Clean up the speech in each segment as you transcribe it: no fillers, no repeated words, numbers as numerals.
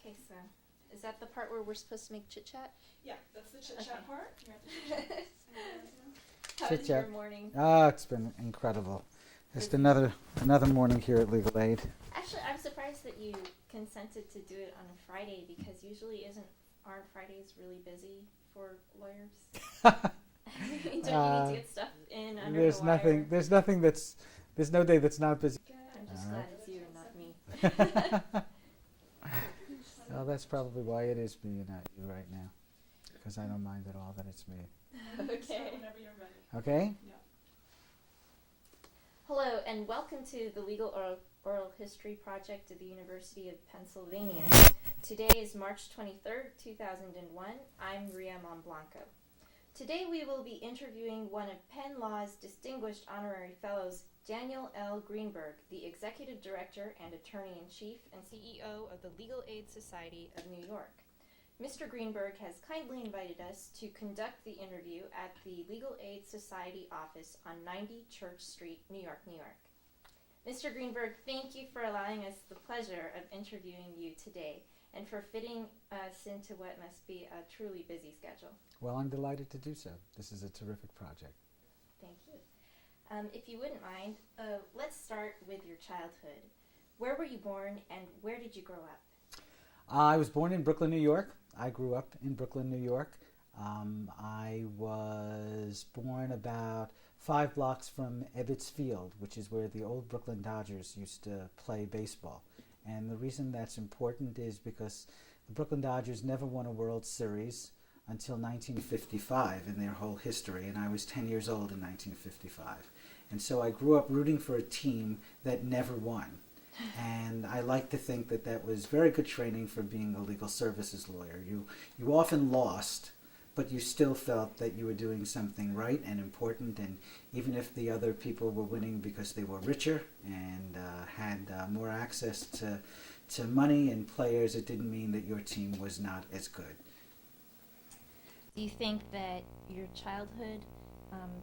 Okay, so is that the part where we're supposed to make chit chat? Yeah, that's the chit chat Okay. part. You're at the chit chat. How was your morning? It's been incredible. Just Busy. another morning here at Legal Aid. Actually, I'm surprised that you consented to do it on a Friday because usually aren't Fridays really busy for lawyers? Don't you need to get stuff in under There's the wire? there's no day that's not busy. I'm just glad it's you and not me. Well, that's probably why it is me and not you right now, because I don't mind at all that it's me. Okay. Start whenever you're ready. Okay? Yeah. Hello, and welcome to the Legal Oral History Project at the University of Pennsylvania. Today is March 23rd, 2001. I'm Ria Montblanco. Today we will be interviewing one of Penn Law's distinguished honorary fellows, Daniel L. Greenberg, the Executive Director and Attorney-in-Chief and CEO of the Legal Aid Society of New York. Mr. Greenberg has kindly invited us to conduct the interview at the Legal Aid Society office on 90 Church Street, New York, New York. Mr. Greenberg, thank you for allowing us the pleasure of interviewing you today and for fitting us into what must be a truly busy schedule. Well, I'm delighted to do so. This is a terrific project. Thank you. If you wouldn't mind, let's start with your childhood. Where were you born and where did you grow up? I was born in Brooklyn, New York. I grew up in Brooklyn, New York. I was born about 5 blocks from Ebbets Field, which is where the old Brooklyn Dodgers used to play baseball. And the reason that's important is because the Brooklyn Dodgers never won a World Series until 1955 in their whole history, and I was 10 years old in 1955. And so I grew up rooting for a team that never won. And I like to think that that was very good training for being a legal services lawyer. You often lost, but you still felt that you were doing something right and important, and even if the other people were winning because they were richer and had more access to money and players, it didn't mean that your team was not as good. Do you think that your childhood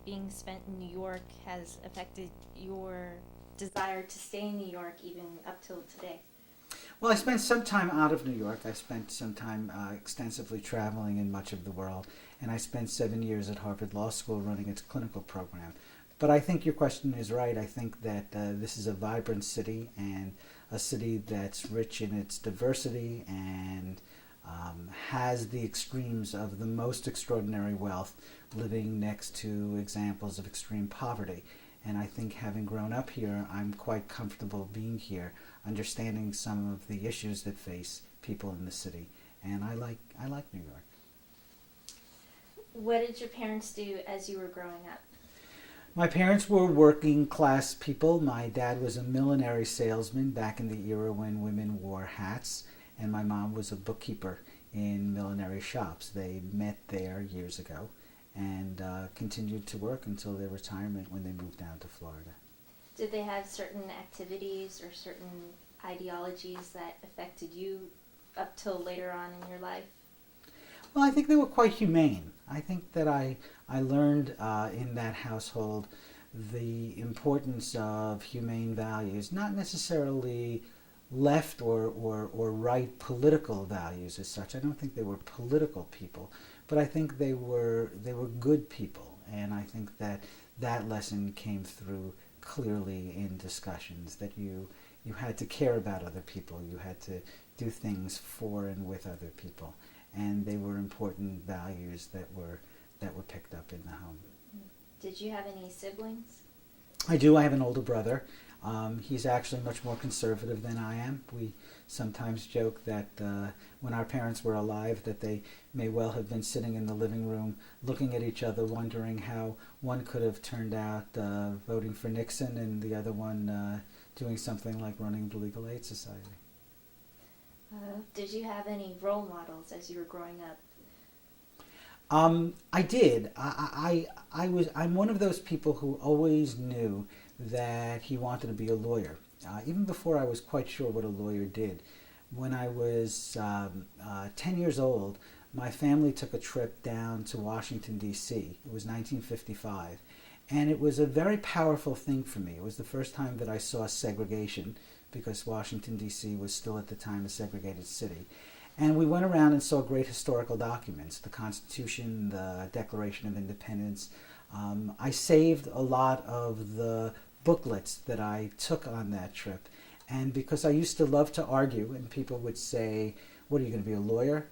being spent in New York has affected your desire to stay in New York even up till today? Well, I spent some time out of New York. I spent some time extensively traveling in much of the world, and I spent 7 years at Harvard Law School running its clinical program. But I think your question is right. I think that this is a vibrant city and a city that's rich in its diversity and has the extremes of the most extraordinary wealth living next to examples of extreme poverty. And I think having grown up here, I'm quite comfortable being here, understanding some of the issues that face people in the city. And I like New York. What did your parents do as you were growing up? My parents were working class people. My dad was a millinery salesman back in the era when women wore hats, and my mom was a bookkeeper in millinery shops. They met there years ago and continued to work until their retirement when they moved down to Florida. Did they have certain activities or certain ideologies that affected you up till later on in your life? Well, I think they were quite humane. I think that I learned in that household the importance of humane values, not necessarily left or right political values as such. I don't think they were political people, but I think they were good people, and I think that lesson came through clearly in discussions, that you had to care about other people, you had to do things for and with other people, and they were important values that were picked up in the home. Did you have any siblings? I do. I have an older brother. He's actually much more conservative than I am. We sometimes joke that when our parents were alive, that they may well have been sitting in the living room looking at each other, wondering how one could have turned out voting for Nixon and the other one doing something like running the Legal Aid Society. Did you have any role models as you were growing up? I did. I'm one of those people who always knew that he wanted to be a lawyer, even before I was quite sure what a lawyer did. When I was 10 years old, my family took a trip down to Washington, D.C. It was 1955, and it was a very powerful thing for me. It was the first time that I saw segregation because Washington, D.C. was still at the time a segregated city. And we went around and saw great historical documents, the Constitution, the Declaration of Independence. I saved a lot of the booklets that I took on that trip. And because I used to love to argue, and people would say, what, are you going to be a lawyer?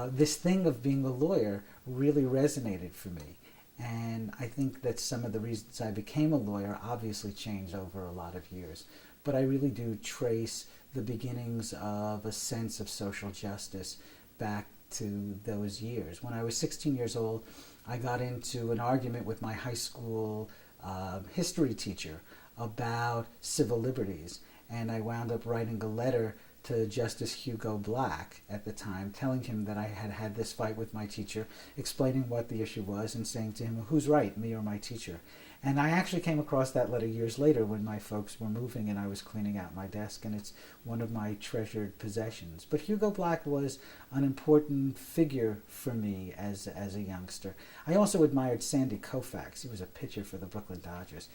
This thing of being a lawyer really resonated for me. And I think that some of the reasons I became a lawyer obviously changed over a lot of years. But I really do trace the beginnings of a sense of social justice back to those years. When I was 16 years old, I got into an argument with my high school history teacher about civil liberties. And I wound up writing a letter to Justice Hugo Black at the time, telling him that I had had this fight with my teacher, explaining what the issue was, and saying to him, who's right, me or my teacher? And I actually came across that letter years later when my folks were moving and I was cleaning out my desk, and it's one of my treasured possessions. But Hugo Black was an important figure for me as a youngster. I also admired Sandy Koufax. He was a pitcher for the Brooklyn Dodgers.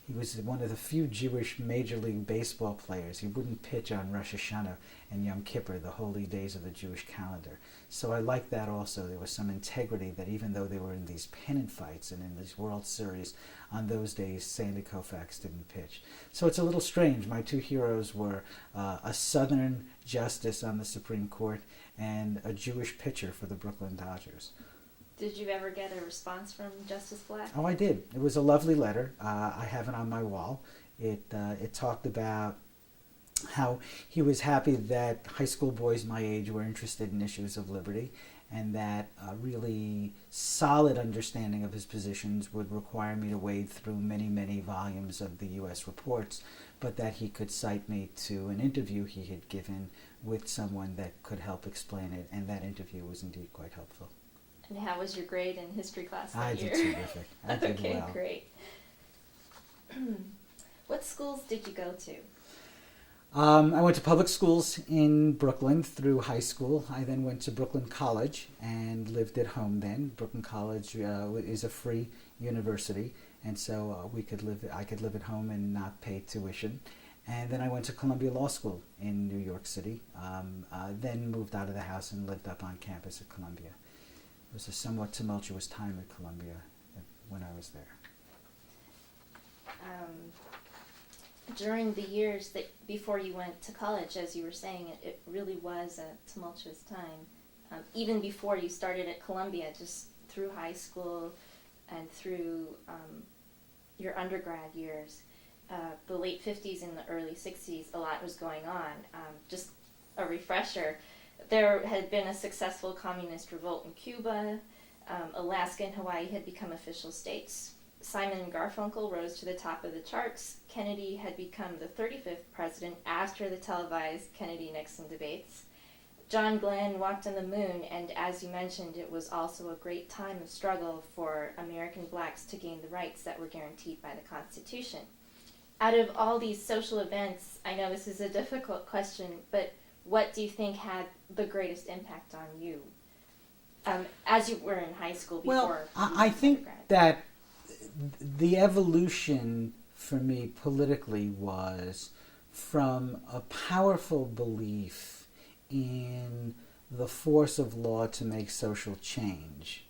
He was one of the few Jewish Major League Baseball players. He wouldn't pitch on Rosh Hashanah and Yom Kippur, the holy days of the Jewish calendar. So I liked that also. There was some integrity that even though they were in these pennant fights and in these World Series, on those days, Sandy Koufax didn't pitch. So it's a little strange. My two heroes were a Southern justice on the Supreme Court and a Jewish pitcher for the Brooklyn Dodgers. Did you ever get a response from Justice Black? Oh, I did. It was a lovely letter. I have it on my wall. It talked about how he was happy that high school boys my age were interested in issues of liberty, and that a really solid understanding of his positions would require me to wade through many, many volumes of the U.S. reports, but that he could cite me to an interview he had given with someone that could help explain it, and that interview was indeed quite helpful. And how was your grade in history class that I year? did terrific. I did Okay, well. great. What schools did you go to? I went to public schools in Brooklyn through high school. I then went to Brooklyn College and lived at home then. Brooklyn College is a free university, and so I could live at home and not pay tuition. And then I went to Columbia Law School in New York City, then moved out of the house and lived up on campus at Columbia. It was a somewhat tumultuous time at Columbia when I was there. During the years that before you went to college, as you were saying, it really was a tumultuous time. Even before you started at Columbia, just through high school and through your undergrad years, the late 50s and the early 60s, a lot was going on. Just a refresher, there had been a successful communist revolt in Cuba. Alaska and Hawaii had become official states. Simon and Garfunkel rose to the top of the charts. Kennedy had become the 35th president after the televised Kennedy-Nixon debates. John Glenn walked on the moon, and as you mentioned, it was also a great time of struggle for American blacks to gain the rights that were guaranteed by the Constitution. Out of all these social events, I know this is a difficult question, but what do you think had the greatest impact on you as you were in high school before? Well, I think that the evolution for me politically was from a powerful belief in the force of law to make social change,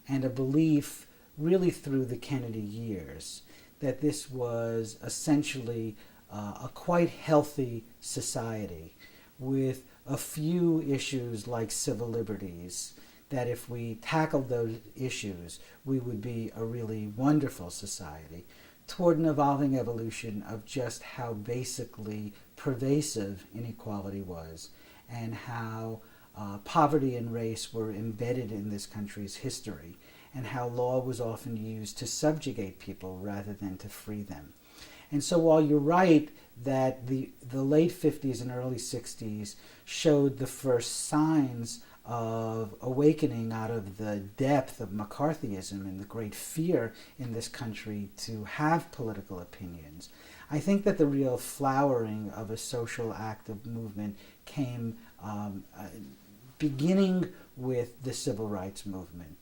and a belief really through the Kennedy years that this was essentially a quite healthy society with a few issues like civil liberties, that if we tackled those issues, we would be a really wonderful society, toward an evolving evolution of just how basically pervasive inequality was, and how poverty and race were embedded in this country's history, and how law was often used to subjugate people rather than to free them. And so while you're right that the late 50s and early 60s showed the first signs of awakening out of the depth of McCarthyism and the great fear in this country to have political opinions, I think that the real flowering of a social active movement came beginning with the civil rights movement,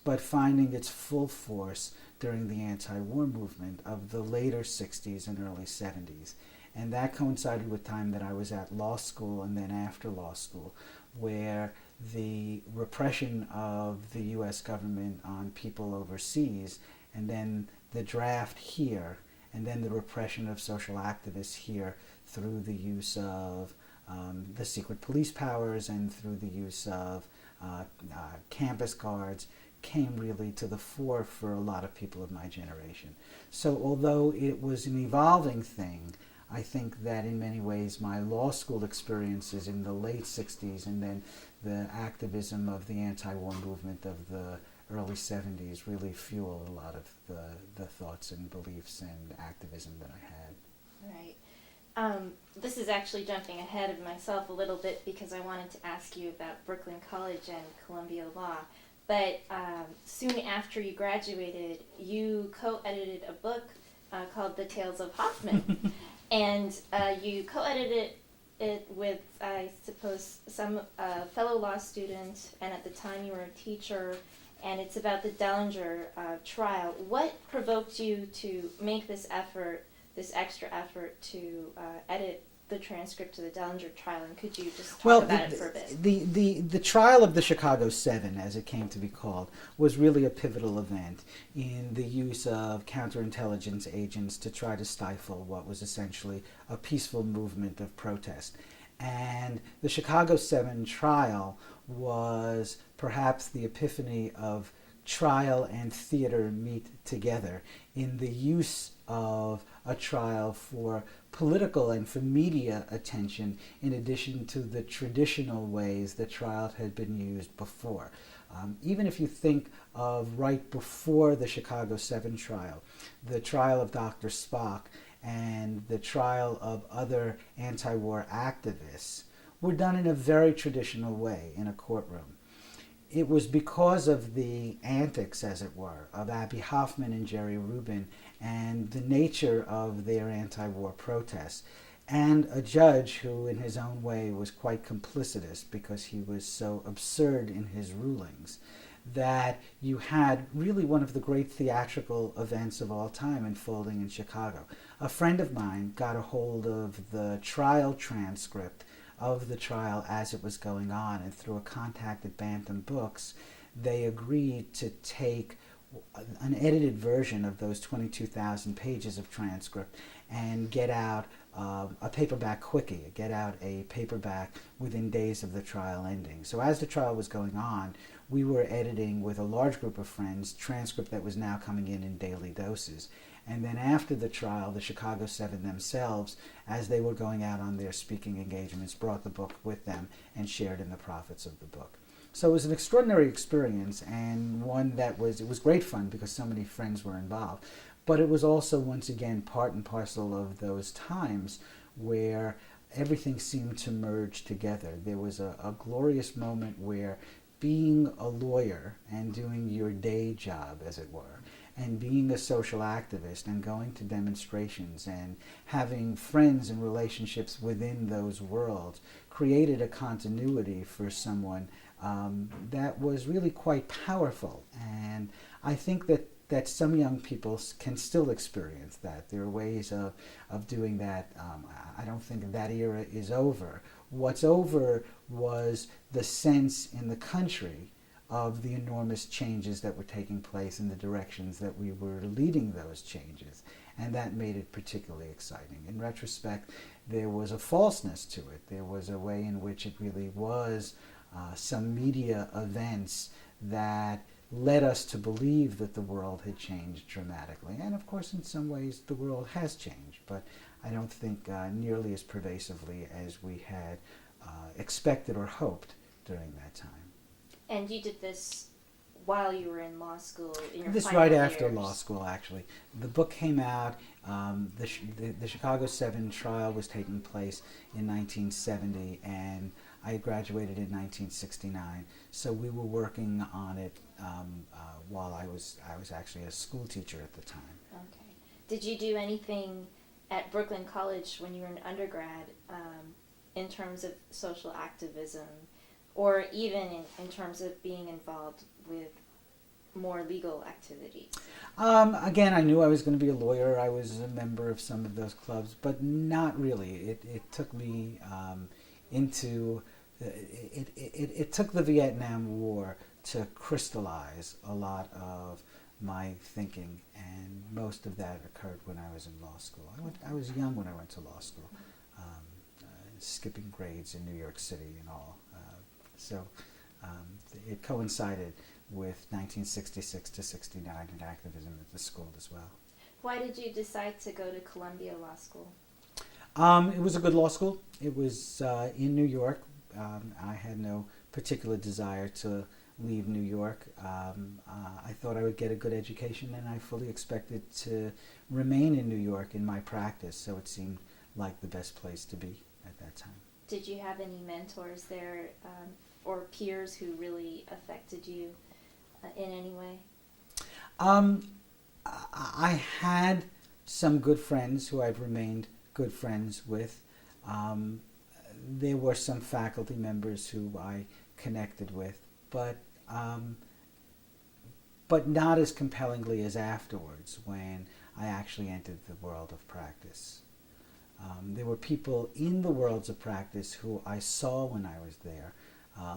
but finding its full force during the anti-war movement of the later 60s and early 70s. And that coincided with time that I was at law school and then after law school, where the repression of the U.S. government on people overseas, and then the draft here, and then the repression of social activists here through the use of the secret police powers and through the use of campus guards came really to the fore for a lot of people of my generation. So although it was an evolving thing, I think that in many ways my law school experiences in the late 60s and then the activism of the anti-war movement of the early 70s really fueled a lot of the thoughts and beliefs and activism that I had. Right. This is actually jumping ahead of myself a little bit because I wanted to ask you about Brooklyn College and Columbia Law. But soon after you graduated, you co-edited a book called The Tales of Hoffman. And you co-edited it with, I suppose, some fellow law student, and at the time you were a teacher, and it's about the Dellinger trial. What provoked you to make this effort, this extra effort to edit the transcript of the Dellinger trial, and could you just talk about it for a bit? The trial of the Chicago 7, as it came to be called, was really a pivotal event in the use of counterintelligence agents to try to stifle what was essentially a peaceful movement of protest. And the Chicago 7 trial was perhaps the epiphany of trial and theater meet together in the use of a trial for political and for media attention, in addition to the traditional ways that trials had been used before. Even if you think of right before the Chicago 7 trial, the trial of Dr. Spock and the trial of other anti-war activists were done in a very traditional way in a courtroom. It was because of the antics, as it were, of Abby Hoffman and Jerry Rubin and the nature of their anti-war protests, and a judge who in his own way was quite complicitous because he was so absurd in his rulings, that you had really one of the great theatrical events of all time unfolding in Chicago. A friend of mine got a hold of the trial transcript of the trial as it was going on, and through a contact at Bantam Books, they agreed to take an edited version of those 22,000 pages of transcript and get out a paperback quickie, get out a paperback within days of the trial ending. So as the trial was going on, we were editing with a large group of friends transcript that was now coming in daily doses. And then after the trial, the Chicago 7 themselves, as they were going out on their speaking engagements, brought the book with them and shared in the profits of the book. So it was an extraordinary experience, and one that it was great fun because so many friends were involved. But it was also, once again, part and parcel of those times where everything seemed to merge together. There was a glorious moment where being a lawyer and doing your day job, as it were, and being a social activist and going to demonstrations and having friends and relationships within those worlds created a continuity for someone that was really quite powerful. And I think that some young people can still experience that. There are ways of doing that. I don't think that era is over. What's over was the sense in the country of the enormous changes that were taking place in the directions that we were leading those changes. And that made it particularly exciting. In retrospect, there was a falseness to it. There was a way in which it really was some media events that led us to believe that the world had changed dramatically. And of course, in some ways, the world has changed, but I don't think nearly as pervasively as we had expected or hoped during that time. And you did this while you were in law school, in your This final right years. after law school, actually. The book came out, the Chicago 7 trial was taking place in 1970, and I graduated in 1969. So we were working on it while I was actually a school teacher at the time. Okay. Did you do anything at Brooklyn College when you were an undergrad in terms of social activism, or even in terms of being involved with more legal activities? Again, I knew I was going to be a lawyer. I was a member of some of those clubs, but not really. It took me into it took the Vietnam War to crystallize a lot of my thinking, and most of that occurred when I was in law school. I was young when I went to law school, skipping grades in New York City and all. So it coincided with 1966 to 69 and activism at the school as well. Why did you decide to go to Columbia Law School? It was a good law school. It was in New York. I had no particular desire to leave New York. I thought I would get a good education, and I fully expected to remain in New York in my practice, so it seemed like the best place to be at that time. Did you have any mentors there or peers who really affected you in any way? I had some good friends who I've remained good friends with. There were some faculty members who I connected with, but not as compellingly as afterwards when I actually entered the world of practice. There were people in the worlds of practice who I saw when I was there.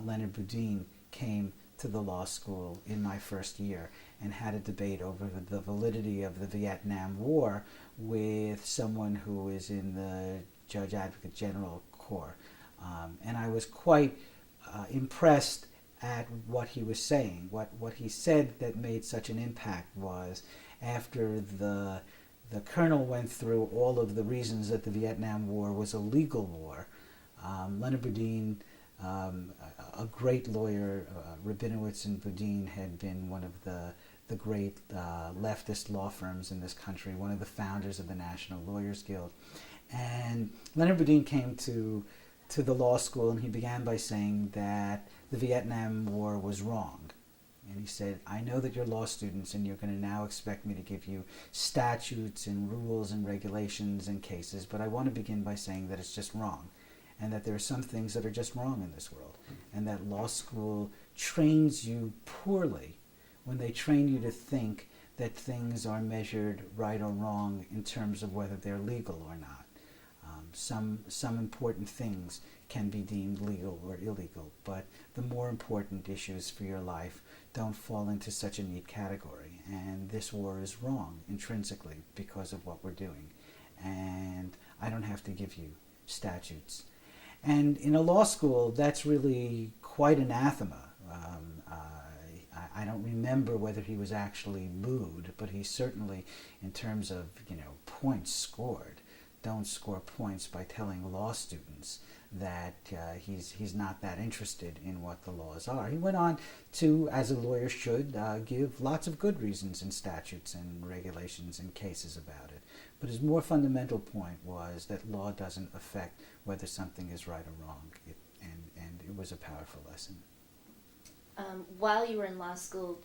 Leonard Boudin came to the law school in my first year and had a debate over the validity of the Vietnam War with someone who is in the Judge Advocate General Corps. And I was quite impressed at what he was saying. What he said that made such an impact was, after the colonel went through all of the reasons that the Vietnam War was a legal war, Leonard Boudin, a great lawyer, Rabinowitz and Boudin had been one of the great leftist law firms in this country, one of the founders of the National Lawyers Guild. And Leonard Boudin came to the law school, and he began by saying that the Vietnam War was wrong. And he said, I know that you're law students and you're going to now expect me to give you statutes and rules and regulations and cases, but I want to begin by saying that it's just wrong, and that there are some things that are just wrong in this world, and that law school trains you poorly when they train you to think that things are measured right or wrong in terms of whether they're legal or not. Some important things can be deemed legal or illegal, but the more important issues for your life don't fall into such a neat category. And this war is wrong intrinsically because of what we're doing. And I don't have to give you statutes. And in a law school, that's really quite anathema. I don't remember whether he was actually booed, but he certainly, in terms of points scored, don't score points by telling law students that he's not that interested in what the laws are. He went on to, as a lawyer should, give lots of good reasons in statutes and regulations and cases about it. But his more fundamental point was that law doesn't affect whether something is right or wrong, and it was a powerful lesson. While you were in law school,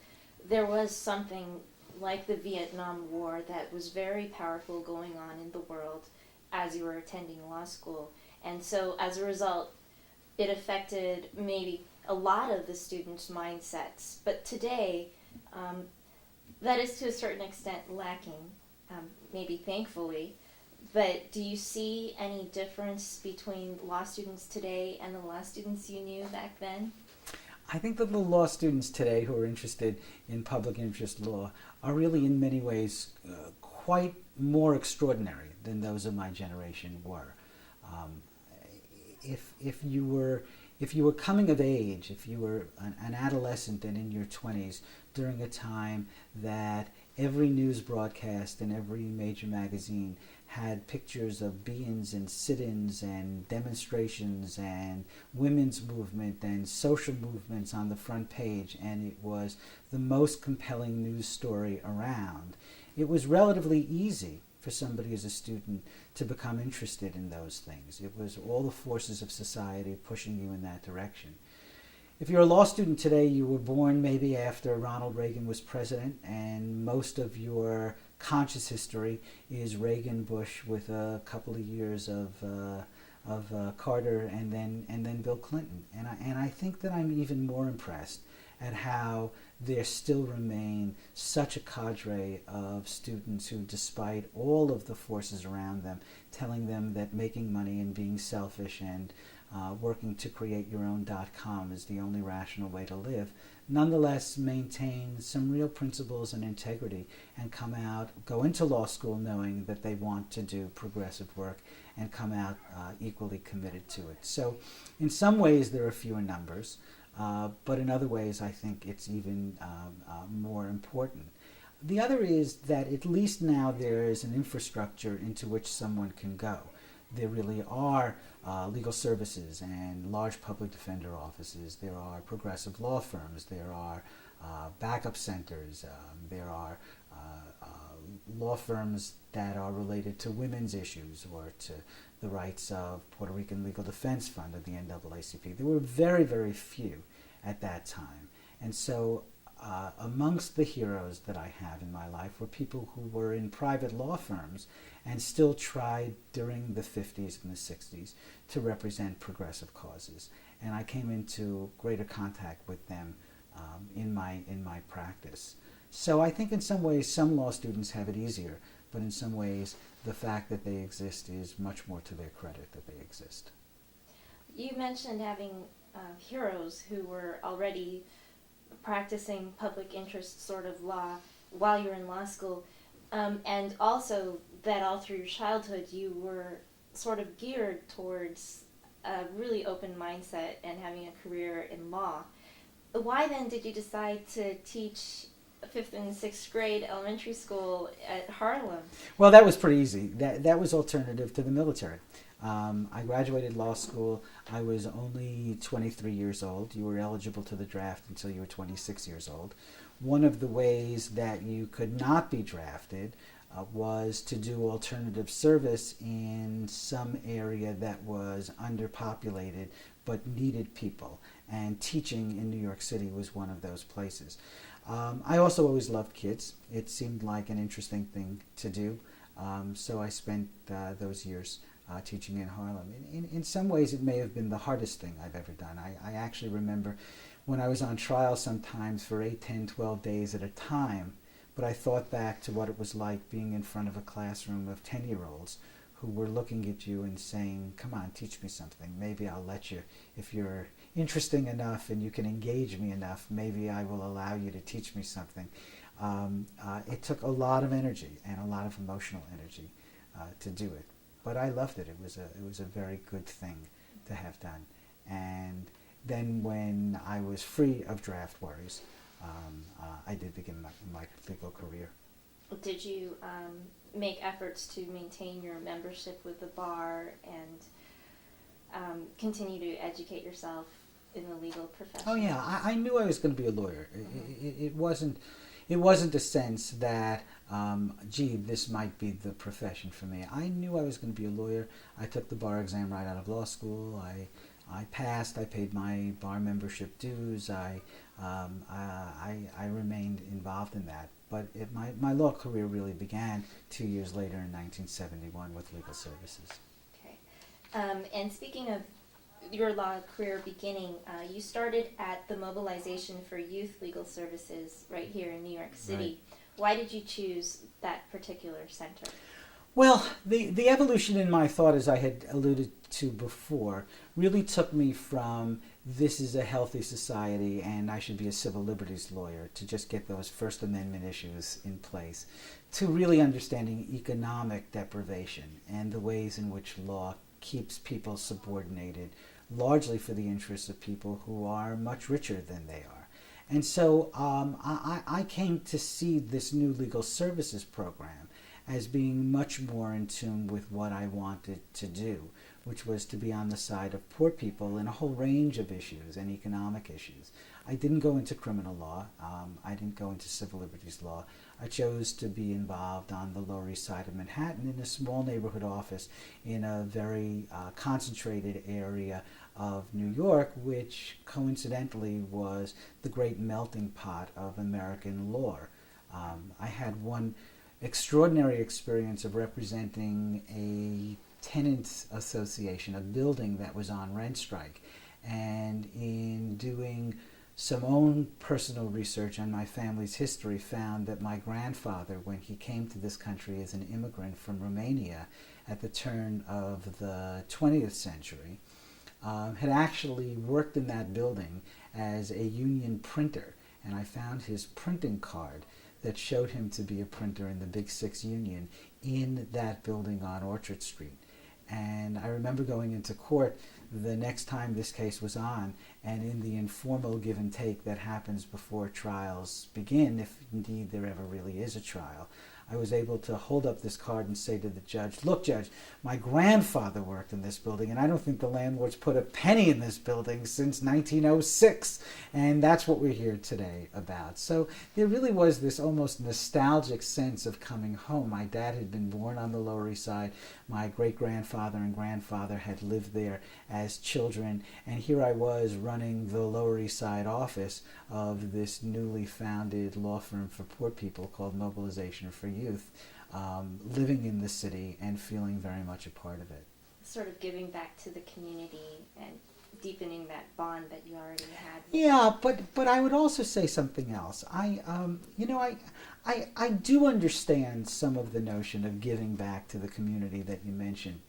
there was something like the Vietnam War that was very powerful going on in the world as you were attending law school. And so as a result, it affected maybe a lot of the students' mindsets. But today, that is to a certain extent lacking, maybe thankfully. But do you see any difference between law students today and the law students you knew back then? I think that the law students today who are interested in public interest law are really in many ways quite more extraordinary than those of my generation were. If you were coming of age, if you were an adolescent and in your 20s during a time that every news broadcast and every major magazine had pictures of be-ins and sit-ins and demonstrations and women's movement and social movements on the front page, and it was the most compelling news story around, it was relatively easy for somebody as a student to become interested in those things. It was all the forces of society pushing you in that direction. If you're a law student today, you were born maybe after Ronald Reagan was president, and most of your conscious history is Reagan, Bush, with a couple of years of Carter, and then Bill Clinton. And I think that I'm even more impressed at how there still remain such a cadre of students who, despite all of the forces around them, telling them that making money and being selfish and working to create your own .com is the only rational way to live, nonetheless maintain some real principles and integrity and go into law school knowing that they want to do progressive work and come out equally committed to it. So in some ways there are fewer numbers, but in other ways I think it's even more important. The other is that at least now there is an infrastructure into which someone can go. There really are legal services and large public defender offices. There are progressive law firms. There are backup centers. There are law firms that are related to women's issues or to the rights of Puerto Rican Legal Defense Fund of the NAACP. There were very, very few at that time. And so amongst the heroes that I have in my life were people who were in private law firms and still tried during the 50s and the 60s to represent progressive causes. And I came into greater contact with them in my practice. So I think in some ways some law students have it easier, but in some ways the fact that they exist is much more to their credit that they exist. You mentioned having heroes who were already practicing public interest sort of law while you were in law school, and also that all through your childhood you were sort of geared towards a really open mindset and having a career in law. Why then did you decide to teach 5th and 6th grade elementary school at Harlem? Well, that was pretty easy. That was alternative to the military. I graduated law school. I was only 23 years old. You were eligible to the draft until you were 26 years old. One of the ways that you could not be drafted was to do alternative service in some area that was underpopulated but needed people. And teaching in New York City was one of those places. I also always loved kids. It seemed like an interesting thing to do. So I spent those years teaching in Harlem. In some ways, it may have been the hardest thing I've ever done. I actually remember when I was on trial sometimes for 8, 10, 12 days at a time, but I thought back to what it was like being in front of a classroom of 10-year-olds who were looking at you and saying, come on, teach me something. Maybe I'll let you. If you're interesting enough and you can engage me enough, maybe I will allow you to teach me something. It took a lot of energy and a lot of emotional energy to do it. But I loved it. It was a very good thing to have done. And then when I was free of draft worries, I did begin my legal career. Did you make efforts to maintain your membership with the bar and continue to educate yourself in the legal profession? Oh yeah, I knew I was going to be a lawyer. It wasn't a sense that, gee, this might be the profession for me. I knew I was going to be a lawyer. I took the bar exam right out of law school. I passed. I paid my bar membership dues. I remained involved in that. But my law career really began 2 years later in 1971 with legal services. Okay. And speaking of your law career beginning, you started at the Mobilization for Youth Legal Services right here in New York City. Right. Why did you choose that particular center? Well, the evolution in my thought, as I had alluded to before, really took me from this is a healthy society and I should be a civil liberties lawyer to just get those First Amendment issues in place, to really understanding economic deprivation and the ways in which law keeps people subordinated, largely for the interests of people who are much richer than they are. And so I came to see this new legal services program as being much more in tune with what I wanted to do, which was to be on the side of poor people in a whole range of issues and economic issues. I didn't go into criminal law. I didn't go into civil liberties law. I chose to be involved on the Lower East Side of Manhattan in a small neighborhood office in a very concentrated area of New York, which coincidentally was the great melting pot of American law. I had one extraordinary experience of representing a tenants association, a building that was on rent strike, and in doing some own personal research on my family's history found that my grandfather, when he came to this country as an immigrant from Romania at the turn of the 20th century, had actually worked in that building as a union printer. And I found his printing card that showed him to be a printer in the Big Six Union in that building on Orchard Street. And I remember going into court the next time this case was on, and in the informal give and take that happens before trials begin, if indeed there ever really is a trial, I was able to hold up this card and say to the judge, "Look, Judge, my grandfather worked in this building, and I don't think the landlords put a penny in this building since 1906. And that's what we're here today about. So there really was this almost nostalgic sense of coming home. My dad had been born on the Lower East Side. My great-grandfather and grandfather had lived there as children, and here I was running the Lower East Side office of this newly founded law firm for poor people called Mobilization for Youth, living in the city and feeling very much a part of it. Sort of giving back to the community and deepening that bond that you already had. Yeah, but I would also say something else. I do understand some of the notion of giving back to the community that you mentioned.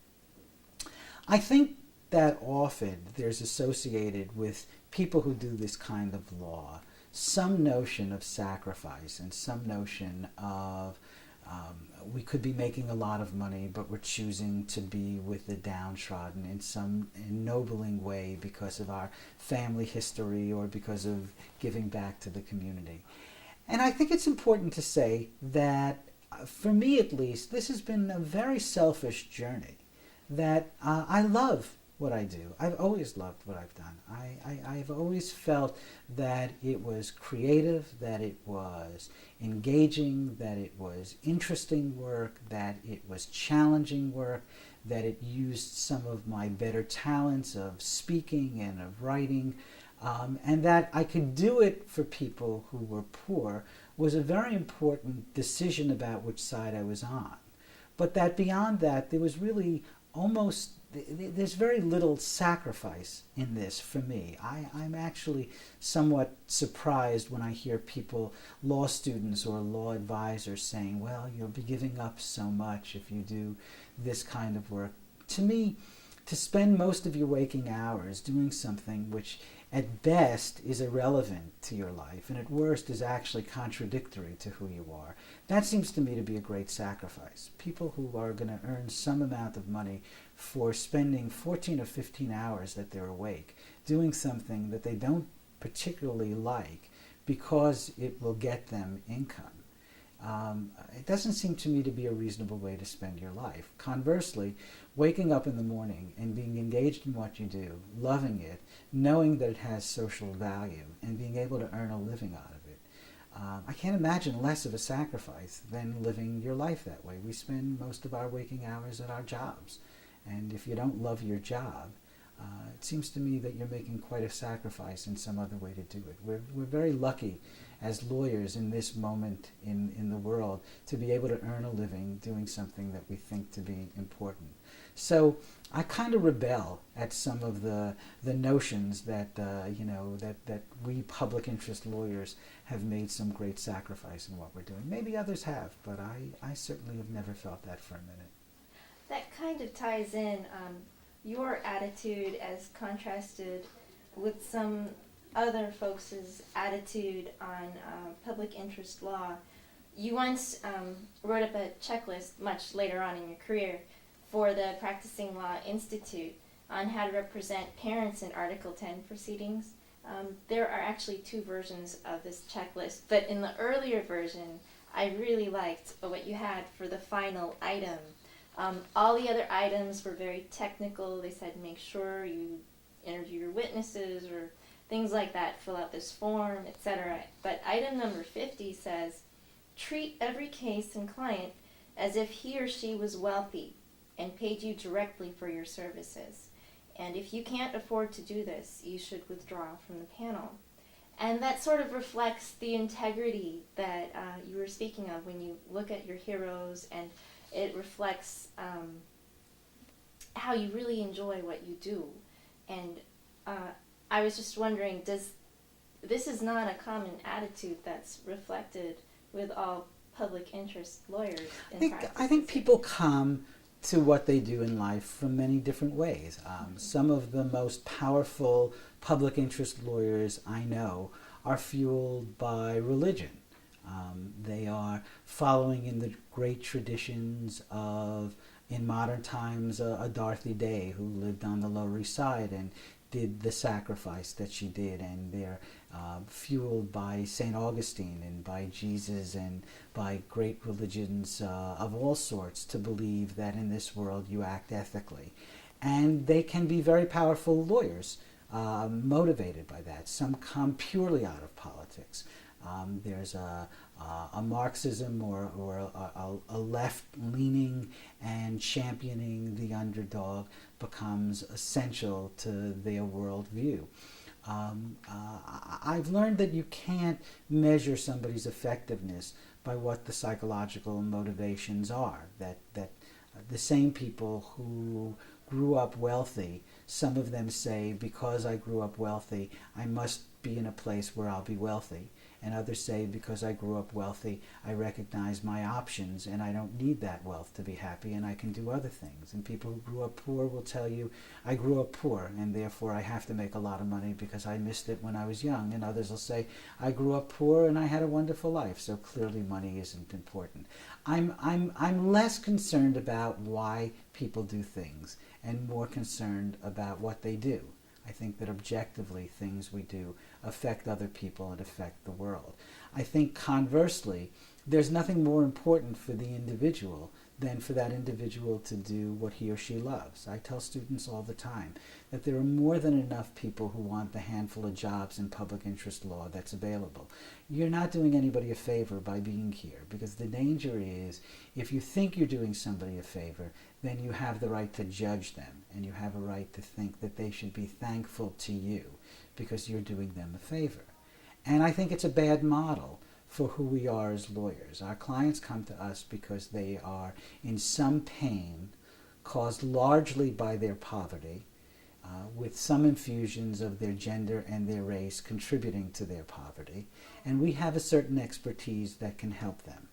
I think that often there's associated with people who do this kind of law some notion of sacrifice and some notion of we could be making a lot of money, but we're choosing to be with the downtrodden in some ennobling way because of our family history or because of giving back to the community. And I think it's important to say that, for me at least, this has been a very selfish journey, that I love what I do. I've always loved what I've done. I've always felt that it was creative, that it was engaging, that it was interesting work, that it was challenging work, that it used some of my better talents of speaking and of writing, and that I could do it for people who were poor was a very important decision about which side I was on. But that beyond that, there was really there's very little sacrifice in this for me. I'm actually somewhat surprised when I hear people, law students or law advisors, saying, well, you'll be giving up so much if you do this kind of work. To me, to spend most of your waking hours doing something which at best is irrelevant to your life and at worst is actually contradictory to who you are, that seems to me to be a great sacrifice. People who are going to earn some amount of money for spending 14 or 15 hours that they're awake doing something that they don't particularly like because it will get them income. It doesn't seem to me to be a reasonable way to spend your life. Conversely, waking up in the morning and being engaged in what you do, loving it, knowing that it has social value, and being able to earn a living out of it, I can't imagine less of a sacrifice than living your life that way. We spend most of our waking hours at our jobs. And if you don't love your job, it seems to me that you're making quite a sacrifice in some other way to do it. We're very lucky as lawyers in this moment in the world to be able to earn a living doing something that we think to be important. So I kind of rebel at some of the notions that that we public interest lawyers have made some great sacrifice in what we're doing. Maybe others have, but I certainly have never felt that for a minute. That kind of ties in your attitude as contrasted with some other folks' attitude on public interest law. You once wrote up a checklist much later on in your career for the Practicing Law Institute on how to represent parents in Article 10 proceedings. There are actually two versions of this checklist, but in the earlier version, I really liked what you had for the final item. All the other items were very technical. They said make sure you interview your witnesses or things like that, fill out this form, etc. But item number 50 says, treat every case and client as if he or she was wealthy and paid you directly for your services. And if you can't afford to do this, you should withdraw from the panel. And that sort of reflects the integrity that you were speaking of when you look at your heroes, and it reflects how you really enjoy what you do. And I was just wondering, does this is not a common attitude that's reflected with all public interest lawyers in practice. I think people come to what they do in life from many different ways. Some of the most powerful public interest lawyers I know are fueled by religion. They are following in the great traditions of, in modern times, a Dorothy Day who lived on the Lower East Side and did the sacrifice that she did, and they're fueled by St. Augustine and by Jesus and by great religions of all sorts to believe that in this world you act ethically. And they can be very powerful lawyers, motivated by that. Some come purely out of politics. There's a Marxism or a left-leaning and championing the underdog becomes essential to their worldview. I've learned that you can't measure somebody's effectiveness by what the psychological motivations are. That the same people who grew up wealthy, some of them say, because I grew up wealthy, I must be in a place where I'll be wealthy. And others say, because I grew up wealthy, I recognize my options and I don't need that wealth to be happy and I can do other things. And people who grew up poor will tell you, I grew up poor and therefore I have to make a lot of money because I missed it when I was young. And others will say, I grew up poor and I had a wonderful life, so clearly money isn't important. I'm less concerned about why people do things and more concerned about what they do. I think that objectively things we do affect other people and affect the world. I think conversely, there's nothing more important for the individual than for that individual to do what he or she loves. I tell students all the time that there are more than enough people who want the handful of jobs in public interest law that's available. You're not doing anybody a favor by being here, because the danger is if you think you're doing somebody a favor, then you have the right to judge them, and you have a right to think that they should be thankful to you because you're doing them a favor. And I think it's a bad model for who we are as lawyers. Our clients come to us because they are in some pain caused largely by their poverty, with some infusions of their gender and their race contributing to their poverty, and we have a certain expertise that can help them.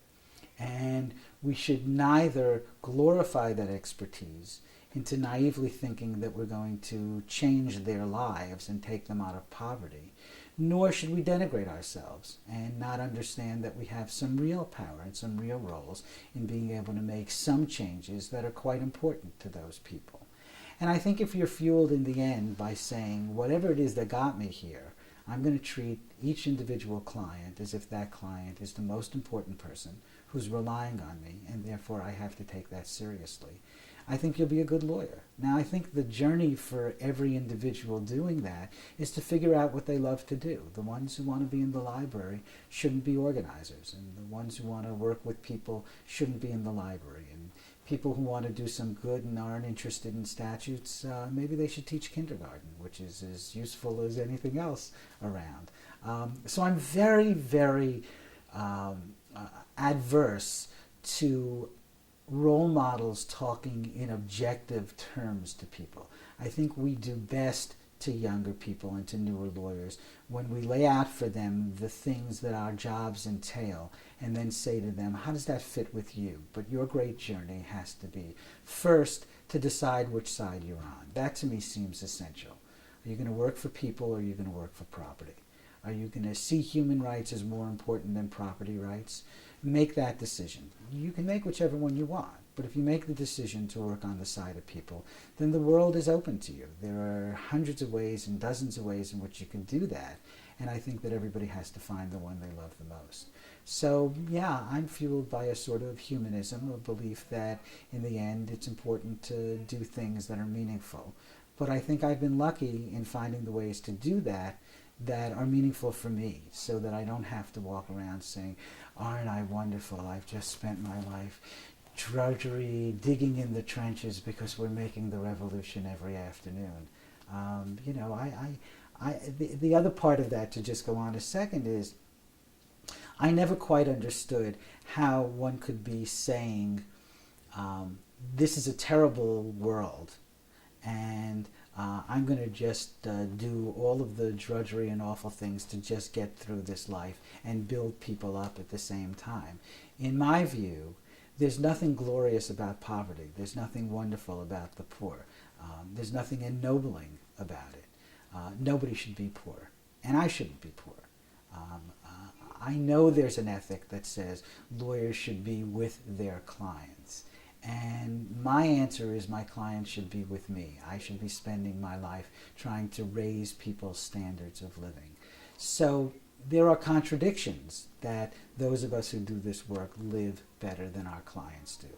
And we should neither glorify that expertise into naively thinking that we're going to change their lives and take them out of poverty, nor should we denigrate ourselves and not understand that we have some real power and some real roles in being able to make some changes that are quite important to those people. And I think if you're fueled in the end by saying, whatever it is that got me here, I'm going to treat each individual client as if that client is the most important person who's relying on me, and therefore I have to take that seriously, I think you'll be a good lawyer. Now, I think the journey for every individual doing that is to figure out what they love to do. The ones who want to be in the library shouldn't be organizers, and the ones who want to work with people shouldn't be in the library. And people who want to do some good and aren't interested in statutes, maybe they should teach kindergarten, which is as useful as anything else around. So I'm very, very adverse to role models talking in objective terms to people. I think we do best to younger people and to newer lawyers when we lay out for them the things that our jobs entail and then say to them, how does that fit with you? But your great journey has to be, first, to decide which side you're on. That to me seems essential. Are you going to work for people or are you going to work for property? Are you going to see human rights as more important than property rights? Make that decision. You can make whichever one you want, but if you make the decision to work on the side of people, then the world is open to you. There are hundreds of ways and dozens of ways in which you can do that, and I think that everybody has to find the one they love the most. So, yeah, I'm fueled by a sort of humanism, a belief that in the end it's important to do things that are meaningful. But I think I've been lucky in finding the ways to do that that are meaningful for me, so that I don't have to walk around saying, aren't I wonderful? I've just spent my life drudgery, digging in the trenches because we're making the revolution every afternoon. The other part of that, to just go on a second, is I never quite understood how one could be saying, this is a terrible world, and I'm going to just do all of the drudgery and awful things to just get through this life and build people up at the same time. In my view, there's nothing glorious about poverty. There's nothing wonderful about the poor. There's nothing ennobling about it. Nobody should be poor, and I shouldn't be poor. I know there's an ethic that says lawyers should be with their clients. And my answer is my clients should be with me. I should be spending my life trying to raise people's standards of living. So there are contradictions that those of us who do this work live better than our clients do.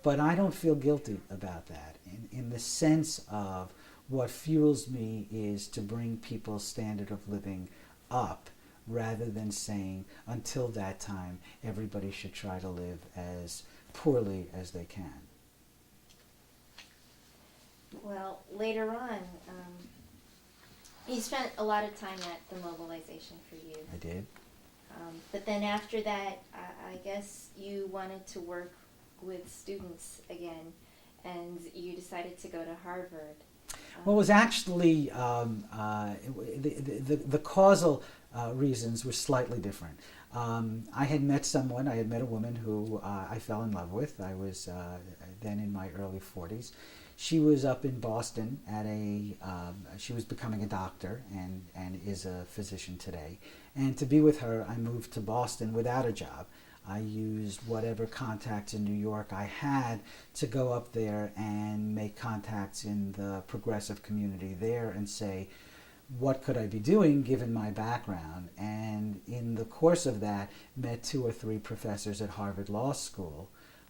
But I don't feel guilty about that in the sense of what fuels me is to bring people's standard of living up rather than saying until that time everybody should try to live as poorly as they can. Well, later on, you spent a lot of time at the Mobilization for Youth. I did. But then after that, I guess you wanted to work with students again, and you decided to go to Harvard. Well, it was actually the causal reasons were slightly different. I had met a woman who I fell in love with. I was then in my early 40s. She was up in Boston she was becoming a doctor and is a physician today. And to be with her, I moved to Boston without a job. I used whatever contacts in New York I had to go up there and make contacts in the progressive community there and say, what could I be doing given my background? And in the course of that, met 2 or 3 professors at Harvard Law School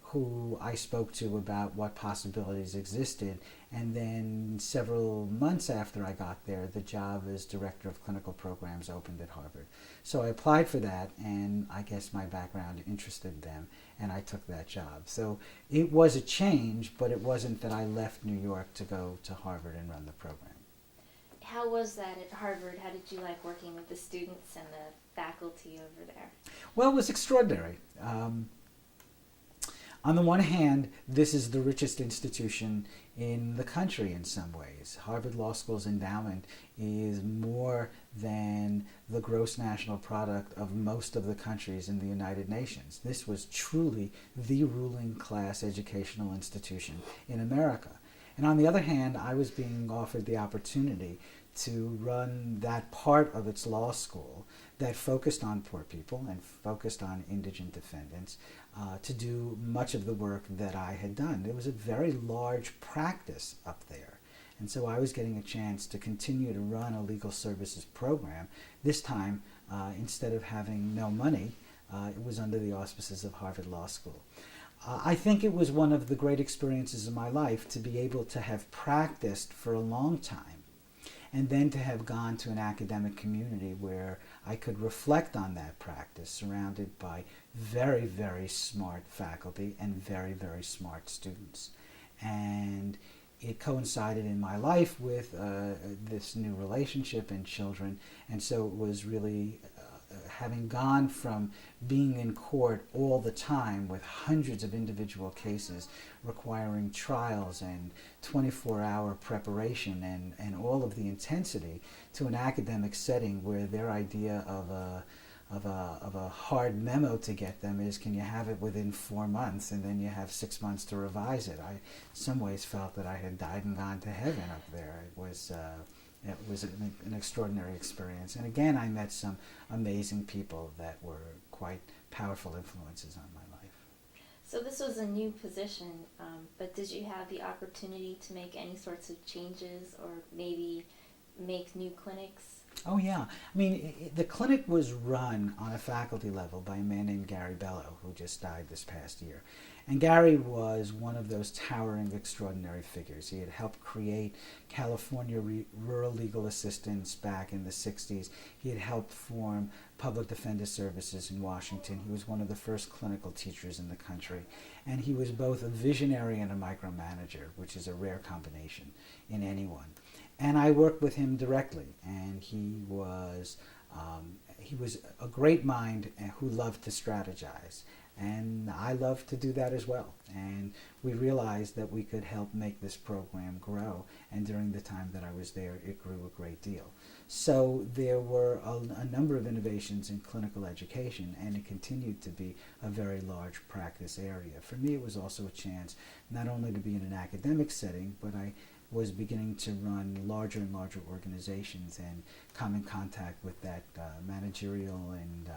who I spoke to about what possibilities existed. And then several months after I got there, the job as director of clinical programs opened at Harvard. So I applied for that, and I guess my background interested them, and I took that job. So it was a change, but it wasn't that I left New York to go to Harvard and run the program. How was that at Harvard? How did you like working with the students and the faculty over there? Well, it was extraordinary. On the one hand, this is the richest institution in the country in some ways. Harvard Law School's endowment is more than the gross national product of most of the countries in the United Nations. This was truly the ruling class educational institution in America. And on the other hand, I was being offered the opportunity to run that part of its law school that focused on poor people and focused on indigent defendants, to do much of the work that I had done. There was a very large practice up there. And so I was getting a chance to continue to run a legal services program. This time, instead of having no money, it was under the auspices of Harvard Law School. I think it was one of the great experiences of my life to be able to have practiced for a long time and then to have gone to an academic community where I could reflect on that practice, surrounded by very, very smart faculty and very, very smart students. And it coincided in my life with this new relationship and children, and so it was really having gone from being in court all the time with hundreds of individual cases requiring trials and 24-hour preparation and all of the intensity to an academic setting where their idea of a hard memo to get them is, can you have it within 4 months, and then you have 6 months to revise it. I in some ways felt that I had died and gone to heaven up there. It was an extraordinary experience. And again, I met some amazing people that were quite powerful influences on my life. So this was a new position, but did you have the opportunity to make any sorts of changes or maybe make new clinics? Oh yeah. I mean, the clinic was run on a faculty level by a man named Gary Bello, who just died this past year. And Gary was one of those towering, extraordinary figures. He had helped create California Rural Legal Assistance back in the 60s. He had helped form Public Defender Services in Washington. He was one of the first clinical teachers in the country. And he was both a visionary and a micromanager, which is a rare combination in anyone. And I worked with him directly, and he was a great mind who loved to strategize. And I love to do that as well. And we realized that we could help make this program grow. And during the time that I was there, it grew a great deal. So there were a number of innovations in clinical education, and it continued to be a very large practice area. For me, it was also a chance not only to be in an academic setting, but I was beginning to run larger and larger organizations and come in contact with that managerial and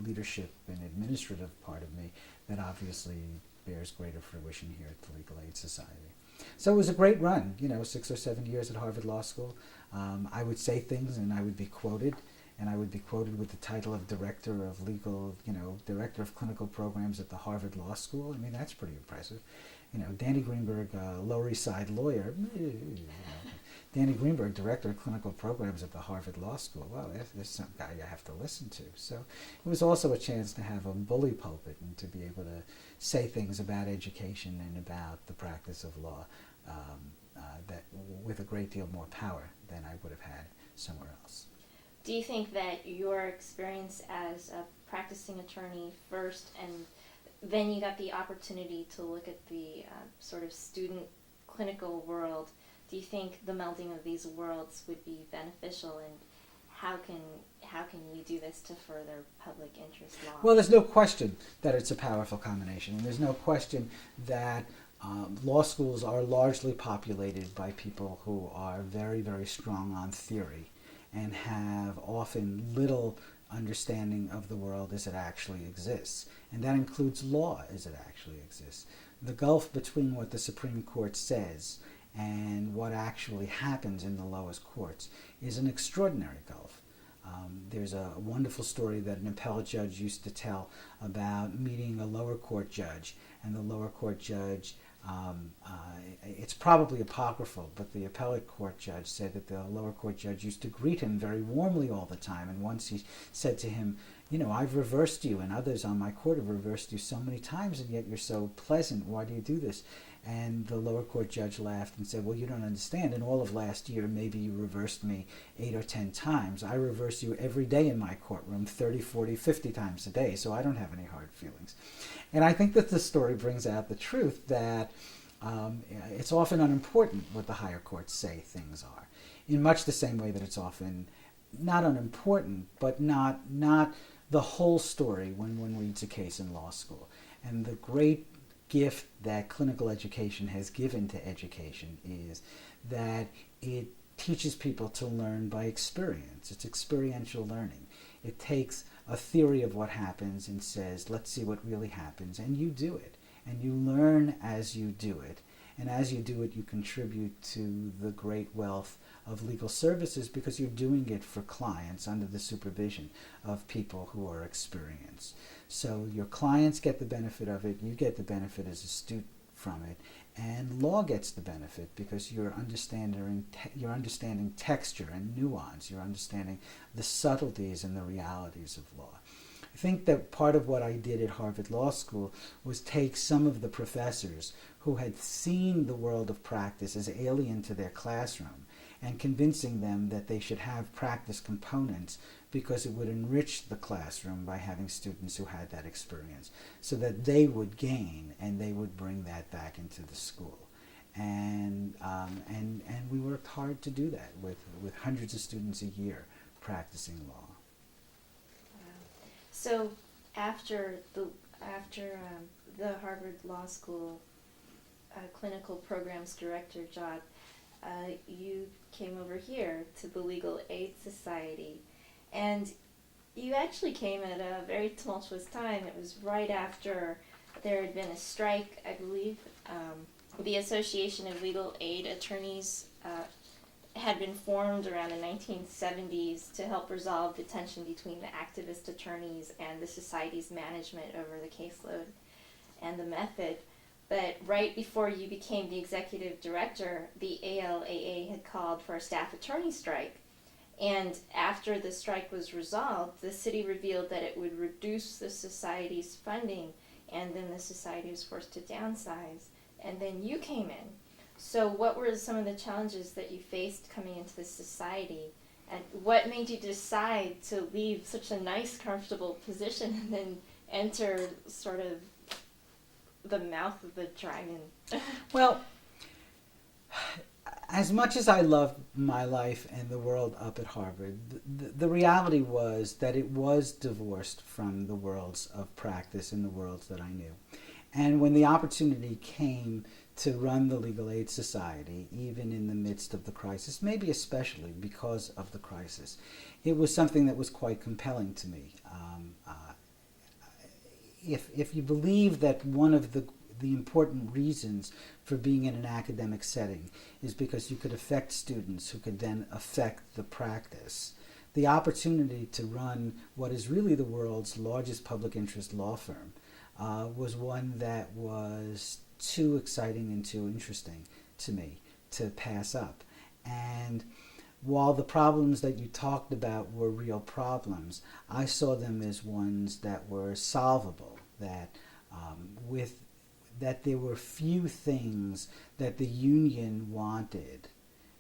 leadership and administrative part of me that obviously bears greater fruition here at the Legal Aid Society. So it was a great run, 6 or 7 years at Harvard Law School. I would say things and I would be quoted, and I would be quoted with the title of Director of Legal, Director of Clinical Programs at the Harvard Law School. I mean, that's pretty impressive. Danny Greenberg, Lower East Side lawyer. Danny Greenberg, Director of Clinical Programs at the Harvard Law School. Well, there's some guy you have to listen to. So it was also a chance to have a bully pulpit and to be able to say things about education and about the practice of law that with a great deal more power than I would have had somewhere else. Do you think that your experience as a practicing attorney first, and then you got the opportunity to look at the sort of student clinical world, do you think the melding of these worlds would be beneficial, and how can you do this to further public interest law? Well, there's no question that it's a powerful combination, and there's no question that law schools are largely populated by people who are very, very strong on theory and have often little understanding of the world as it actually exists. And that includes law as it actually exists. The gulf between what the Supreme Court says and what actually happens in the lowest courts is an extraordinary gulf. There's a wonderful story that an appellate judge used to tell about meeting a lower court judge, and the lower court judge, it's probably apocryphal, but the appellate court judge said that the lower court judge used to greet him very warmly all the time, and once he said to him, I've reversed you, and others on my court have reversed you so many times, and yet you're so pleasant. Why do you do this? And the lower court judge laughed and said, well, you don't understand. In all of last year, maybe you reversed me 8 or 10 times. I reverse you every day in my courtroom, 30, 40, 50 times a day, so I don't have any hard feelings. And I think that the story brings out the truth that it's often unimportant what the higher courts say things are, in much the same way that it's often not unimportant, but not the whole story when one reads a case in law school. And the great gift that clinical education has given to education is that it teaches people to learn by experience. It's experiential learning. It takes a theory of what happens and says, let's see what really happens, and you do it. And you learn as you do it. And as you do it, you contribute to the great wealth of legal services because you're doing it for clients under the supervision of people who are experienced. So your clients get the benefit of it, you get the benefit as a student from it, and law gets the benefit because you're understanding texture and nuance, you're understanding the subtleties and the realities of law. I think that part of what I did at Harvard Law School was take some of the professors who had seen the world of practice as alien to their classroom and convincing them that they should have practice components because it would enrich the classroom by having students who had that experience so that they would gain and they would bring that back into the school. And we worked hard to do that with hundreds of students a year practicing law. So after the Harvard Law School clinical programs director job, you came over here to the Legal Aid Society, and you actually came at a very tumultuous time. It was right after there had been a strike, I believe. The Association of Legal Aid Attorneys had been formed around the 1970s to help resolve the tension between the activist attorneys and the society's management over the caseload and the method. But right before you became the executive director, the ALAA had called for a staff attorney strike. And after the strike was resolved, the city revealed that it would reduce the society's funding, and then the society was forced to downsize. And then you came in. So what were some of the challenges that you faced coming into the society? And what made you decide to leave such a nice, comfortable position and then enter sort of the mouth of the dragon? Well, as much as I loved my life and the world up at Harvard, the reality was that it was divorced from the worlds of practice and the worlds that I knew. And when the opportunity came to run the Legal Aid Society, even in the midst of the crisis, maybe especially because of the crisis, it was something that was quite compelling to me. If you believe that one of the important reasons for being in an academic setting is because you could affect students who could then affect the practice, the opportunity to run what is really the world's largest public interest law firm was one that was too exciting and too interesting to me to pass up. And while the problems that you talked about were real problems, I saw them as ones that were solvable, that that there were few things that the union wanted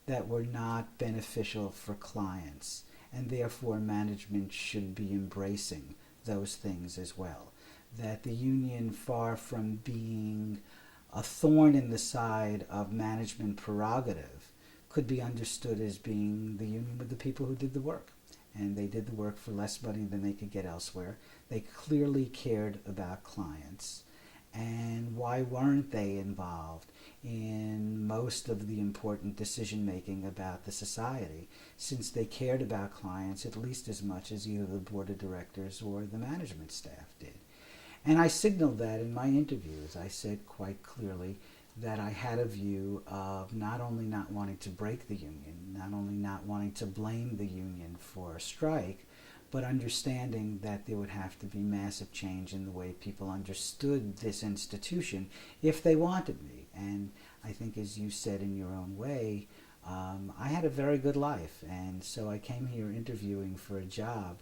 that were not beneficial for clients, and therefore management should be embracing those things as well. That the union, far from being a thorn in the side of management prerogative, could be understood as being the union with the people who did the work. And they did the work for less money than they could get elsewhere. They clearly cared about clients. And why weren't they involved in most of the important decision making about the society, since they cared about clients at least as much as either the board of directors or the management staff did? And I signaled that in my interviews. I said quite clearly that I had a view of not only not wanting to break the union, not only not wanting to blame the union for a strike, but understanding that there would have to be massive change in the way people understood this institution if they wanted me. And I think, as you said in your own way, I had a very good life, and so I came here interviewing for a job.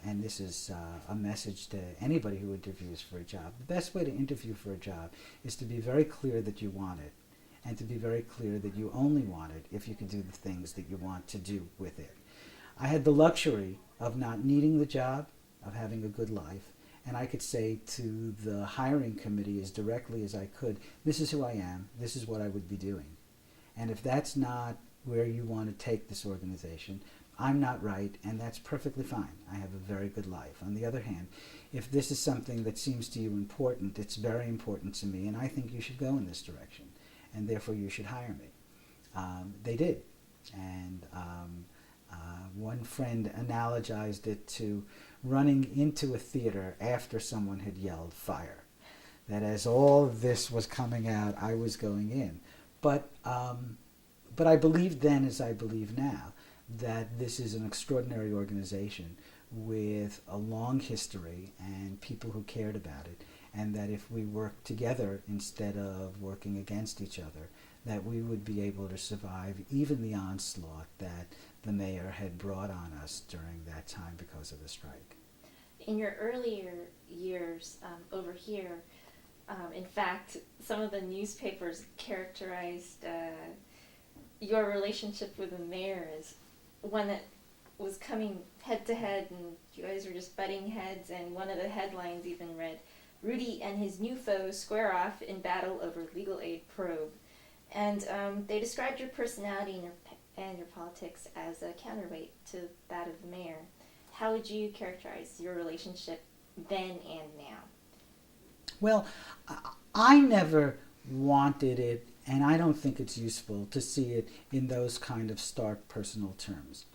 And this is a message to anybody who interviews for a job. The best way to interview for a job is to be very clear that you want it, and to be very clear that you only want it if you can do the things that you want to do with it. I had the luxury of not needing the job, of having a good life, and I could say to the hiring committee as directly as I could, this is who I am, this is what I would be doing. And if that's not where you want to take this organization, I'm not right, and that's perfectly fine. I have a very good life. On the other hand, if this is something that seems to you important, it's very important to me, and I think you should go in this direction, and therefore you should hire me. They did. And one friend analogized it to running into a theater after someone had yelled fire. That as all of this was coming out, I was going in. But I believed then, as I believe now, that this is an extraordinary organization with a long history and people who cared about it, and that if we worked together instead of working against each other, that we would be able to survive even the onslaught that the mayor had brought on us during that time because of the strike. In your earlier years over here, in fact, some of the newspapers characterized your relationship with the mayor as one that was coming head to head, and you guys were just butting heads, and one of the headlines even read, "Rudy and his new foe square off in battle over legal aid probe." And they described your personality and your politics as a counterweight to that of the mayor. How would you characterize your relationship then and now? Well, I never wanted it, and I don't think it's useful to see it in those kind of stark personal terms.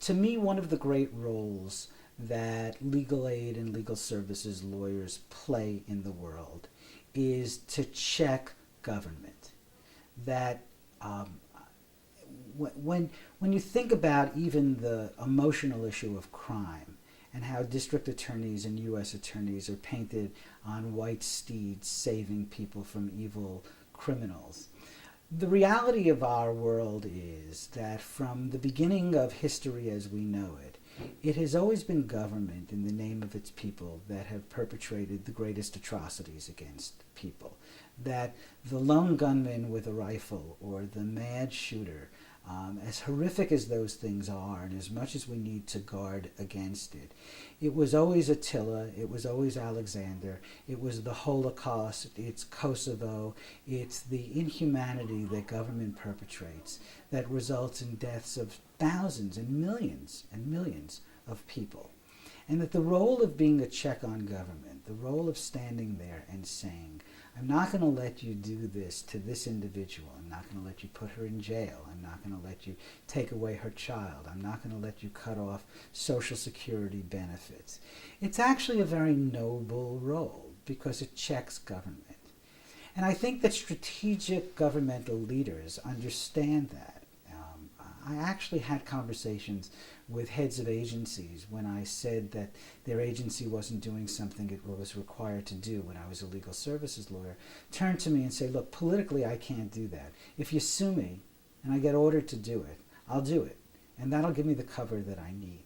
To me, one of the great roles that legal aid and legal services lawyers play in the world is to check government. That when you think about even the emotional issue of crime and how district attorneys and U.S. attorneys are painted on white steeds saving people from evil criminals, the reality of our world is that from the beginning of history as we know it, it has always been government in the name of its people that have perpetrated the greatest atrocities against people. That the lone gunman with a rifle or the mad shooter As horrific as those things are, and as much as we need to guard against it, it was always Attila, it was always Alexander, it was the Holocaust, it's Kosovo, it's the inhumanity that government perpetrates that results in deaths of thousands and millions of people. And that the role of being a check on government, the role of standing there and saying, I'm not going to let you do this to this individual. I'm not going to let you put her in jail. I'm not going to let you take away her child. I'm not going to let you cut off Social Security benefits. It's actually a very noble role because it checks government. And I think that strategic governmental leaders understand that. I actually had conversations with heads of agencies when I said that their agency wasn't doing something it was required to do when I was a legal services lawyer, turned to me and say, look, politically I can't do that. If you sue me and I get ordered to do it, I'll do it. And that'll give me the cover that I need.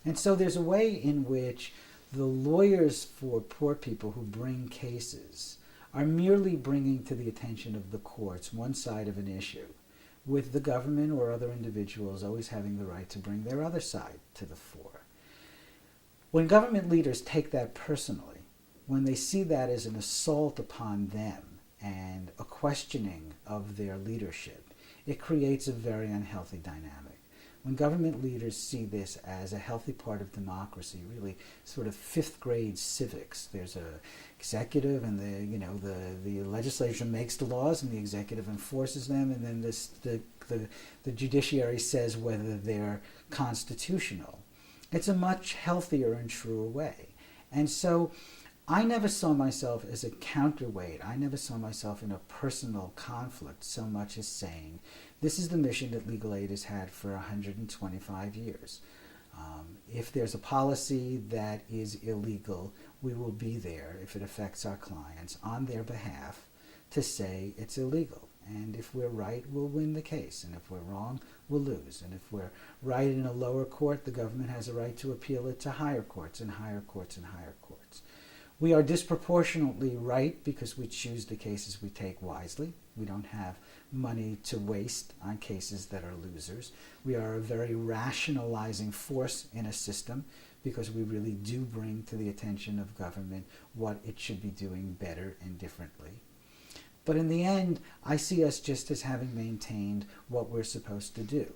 And so there's a way in which the lawyers for poor people who bring cases are merely bringing to the attention of the courts one side of an issue, with the government or other individuals always having the right to bring their other side to the fore. When government leaders take that personally, when they see that as an assault upon them and a questioning of their leadership, it creates a very unhealthy dynamic. When government leaders see this as a healthy part of democracy, really sort of fifth grade civics, there's a executive and the legislature makes the laws and the executive enforces them, and then the judiciary says whether they're constitutional. It's a much healthier and truer way. And so I never saw myself as a counterweight. I never saw myself in a personal conflict so much as saying, this is the mission that legal aid has had for 125 years. If there's a policy that is illegal, we will be there, if it affects our clients, on their behalf to say it's illegal. And if we're right, we'll win the case. And if we're wrong, we'll lose. And if we're right in a lower court, the government has a right to appeal it to higher courts and higher courts and higher courts. We are disproportionately right because we choose the cases we take wisely. We don't have money to waste on cases that are losers. We are a very rationalizing force in a system because we really do bring to the attention of government what it should be doing better and differently. But in the end, I see us just as having maintained what we're supposed to do.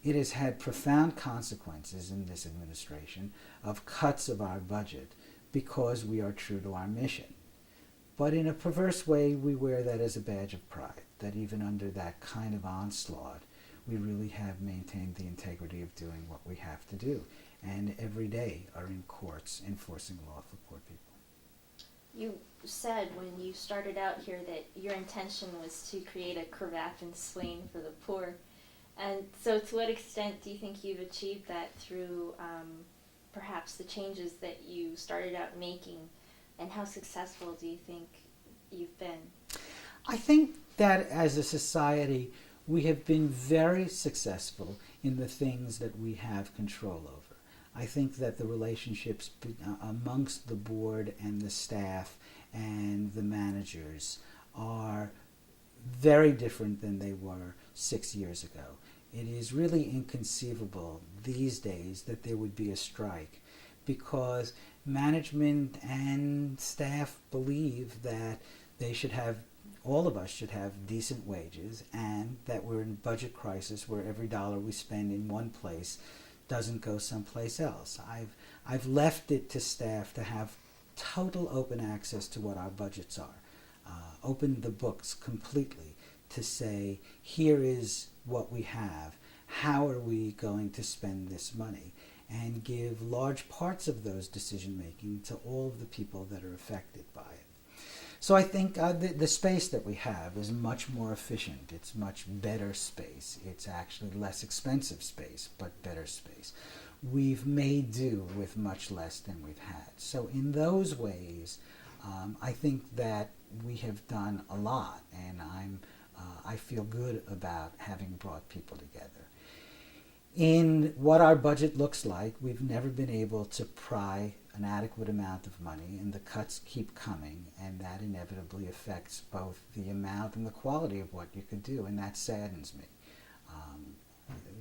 It has had profound consequences in this administration of cuts of our budget because we are true to our mission. But in a perverse way, we wear that as a badge of pride, that even under that kind of onslaught, we really have maintained the integrity of doing what we have to do, and every day are in courts enforcing law for poor people. You said when you started out here that your intention was to create a cravat and swain for the poor. And so to what extent do you think you've achieved that through perhaps the changes that you started out making, and how successful do you think you've been? I think that as a society, we have been very successful in the things that we have control over. I think that the relationships amongst the board and the staff and the managers are very different than they were 6 years ago. It is really inconceivable these days that there would be a strike because management and staff believe that they should have, all of us should have decent wages, and that we're in budget crisis where every dollar we spend in one place doesn't go someplace else. I've left it to staff to have total open access to what our budgets are. Open the books completely to say, here is what we have. How are we going to spend this money? And give large parts of those decision making to all of the people that are affected by it. So I think the space that we have is much more efficient. It's much better space. It's actually less expensive space, but better space. We've made do with much less than we've had. So in those ways, I think that we have done a lot, and I feel good about having brought people together. In what our budget looks like, we've never been able to pry an adequate amount of money, and the cuts keep coming, and that inevitably affects both the amount and the quality of what you could do, and that saddens me.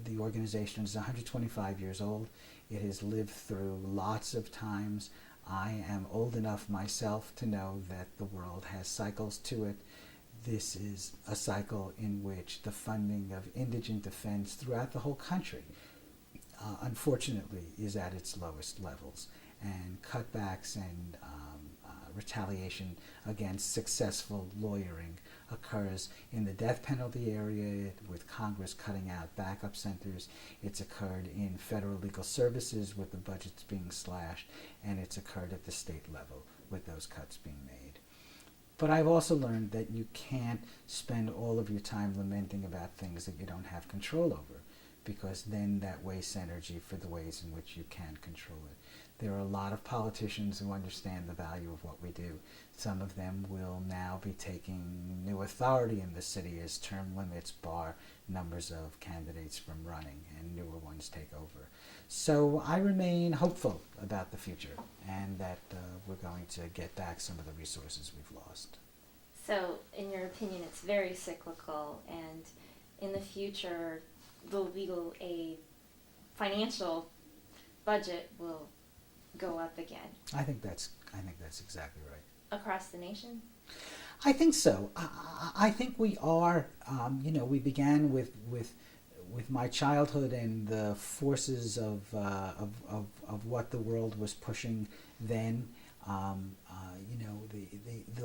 the organization is 125 years old. It has lived through lots of times. I am old enough myself to know that the world has cycles to it. This is a cycle in which the funding of indigent defense throughout the whole country, unfortunately, is at its lowest levels. And cutbacks and retaliation against successful lawyering occurs in the death penalty area, with Congress cutting out backup centers. It's occurred in federal legal services with the budgets being slashed, and it's occurred at the state level with those cuts being made. But I've also learned that you can't spend all of your time lamenting about things that you don't have control over, because then that wastes energy for the ways in which you can control it. There are a lot of politicians who understand the value of what we do. Some of them will now be taking new authority in the city as term limits bar numbers of candidates from running and newer ones take over. So I remain hopeful about the future, and that we're going to get back some of the resources we've lost. So, in your opinion, it's very cyclical, and in the future, the legal aid financial budget will go up again I think that's exactly right. across the nation? I think so. I think we are. We began with my childhood and the forces of what the world was pushing then. The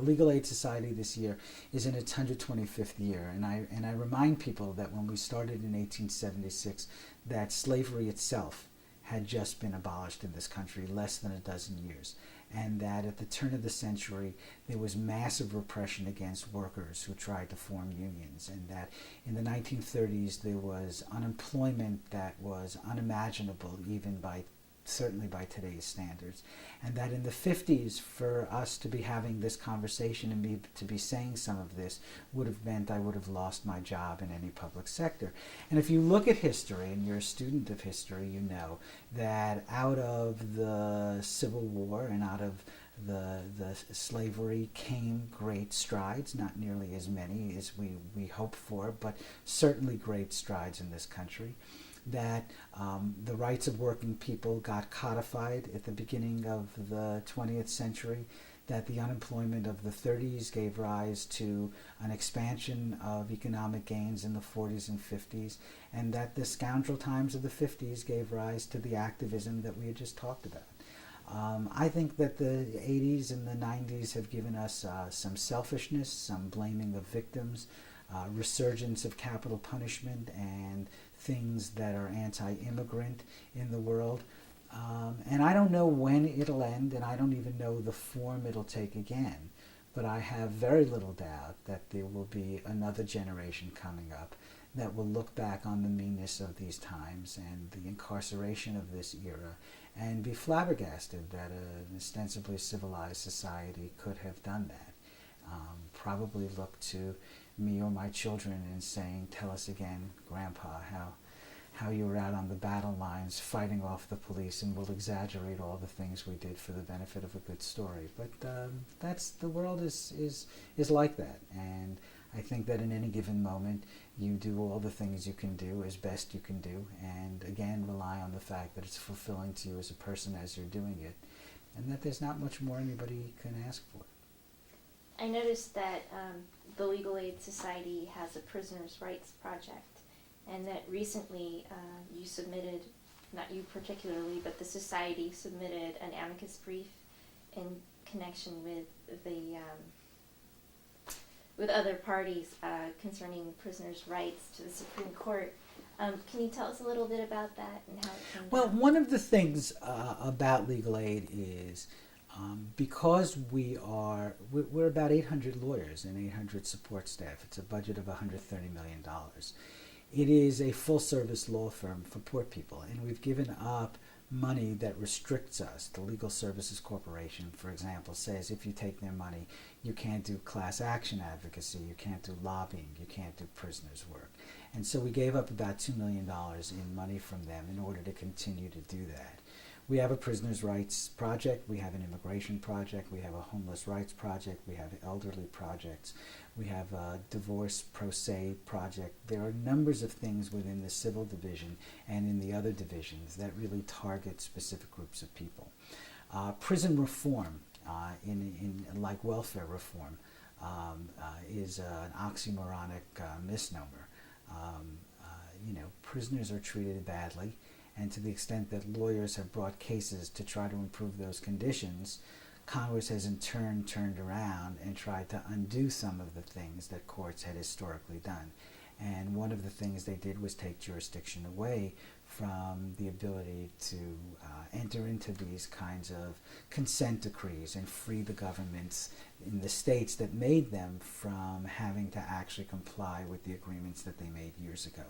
Legal Aid Society this year is in its 125th year, and I remind people that when we started in 1876, that slavery itself had just been abolished in this country less than a dozen years, and that at the turn of the century there was massive repression against workers who tried to form unions, and that in the 1930s there was unemployment that was unimaginable certainly by today's standards, and that in the 50s for us to be having this conversation and me to be saying some of this would have meant I would have lost my job in any public sector. And if you look at history, and you're a student of history, you know that out of the Civil War and out of the slavery came great strides, not nearly as many as we hoped for, but certainly great strides in this country. That the rights of working people got codified at the beginning of the 20th century, that the unemployment of the 30s gave rise to an expansion of economic gains in the 40s and 50s, and that the scoundrel times of the 50s gave rise to the activism that we had just talked about. I think that the 80s and the 90s have given us some selfishness, some blaming of victims, resurgence of capital punishment, and things that are anti-immigrant in the world. And I don't know when it'll end, and I don't even know the form it'll take again. But I have very little doubt that there will be another generation coming up that will look back on the meanness of these times and the incarceration of this era and be flabbergasted that an ostensibly civilized society could have done that. Probably look to me or my children and saying, "Tell us again, Grandpa, how you were out on the battle lines fighting off the police," and we'll exaggerate all the things we did for the benefit of a good story. But the world is like that, and I think that in any given moment you do all the things you can do as best you can do, and again rely on the fact that it's fulfilling to you as a person as you're doing it, and that there's not much more anybody can ask for. I noticed that the Legal Aid Society has a prisoners' rights project, and that recently you submitted, not you particularly, but the society submitted an amicus brief in connection with the with other parties concerning prisoners' rights to the Supreme Court. Can you tell us a little bit about that and how it came Well, about? one of the things about legal aid is because we're about 800 lawyers and 800 support staff. It's a budget of $130 million. It is a full-service law firm for poor people, and we've given up money that restricts us. The Legal Services Corporation, for example, says if you take their money, you can't do class action advocacy, you can't do lobbying, you can't do prisoners' work. And so we gave up about $2 million in money from them in order to continue to do that. We have a prisoners' rights project, we have an immigration project, we have a homeless rights project, we have elderly projects, we have a divorce pro se project. There are numbers of things within the civil division and in the other divisions that really target specific groups of people. Prison reform, like welfare reform, is an oxymoronic misnomer. Prisoners are treated badly, and to the extent that lawyers have brought cases to try to improve those conditions, Congress has in turn turned around and tried to undo some of the things that courts had historically done. And one of the things they did was take jurisdiction away from the ability to enter into these kinds of consent decrees and free the governments in the states that made them from having to actually comply with the agreements that they made years ago.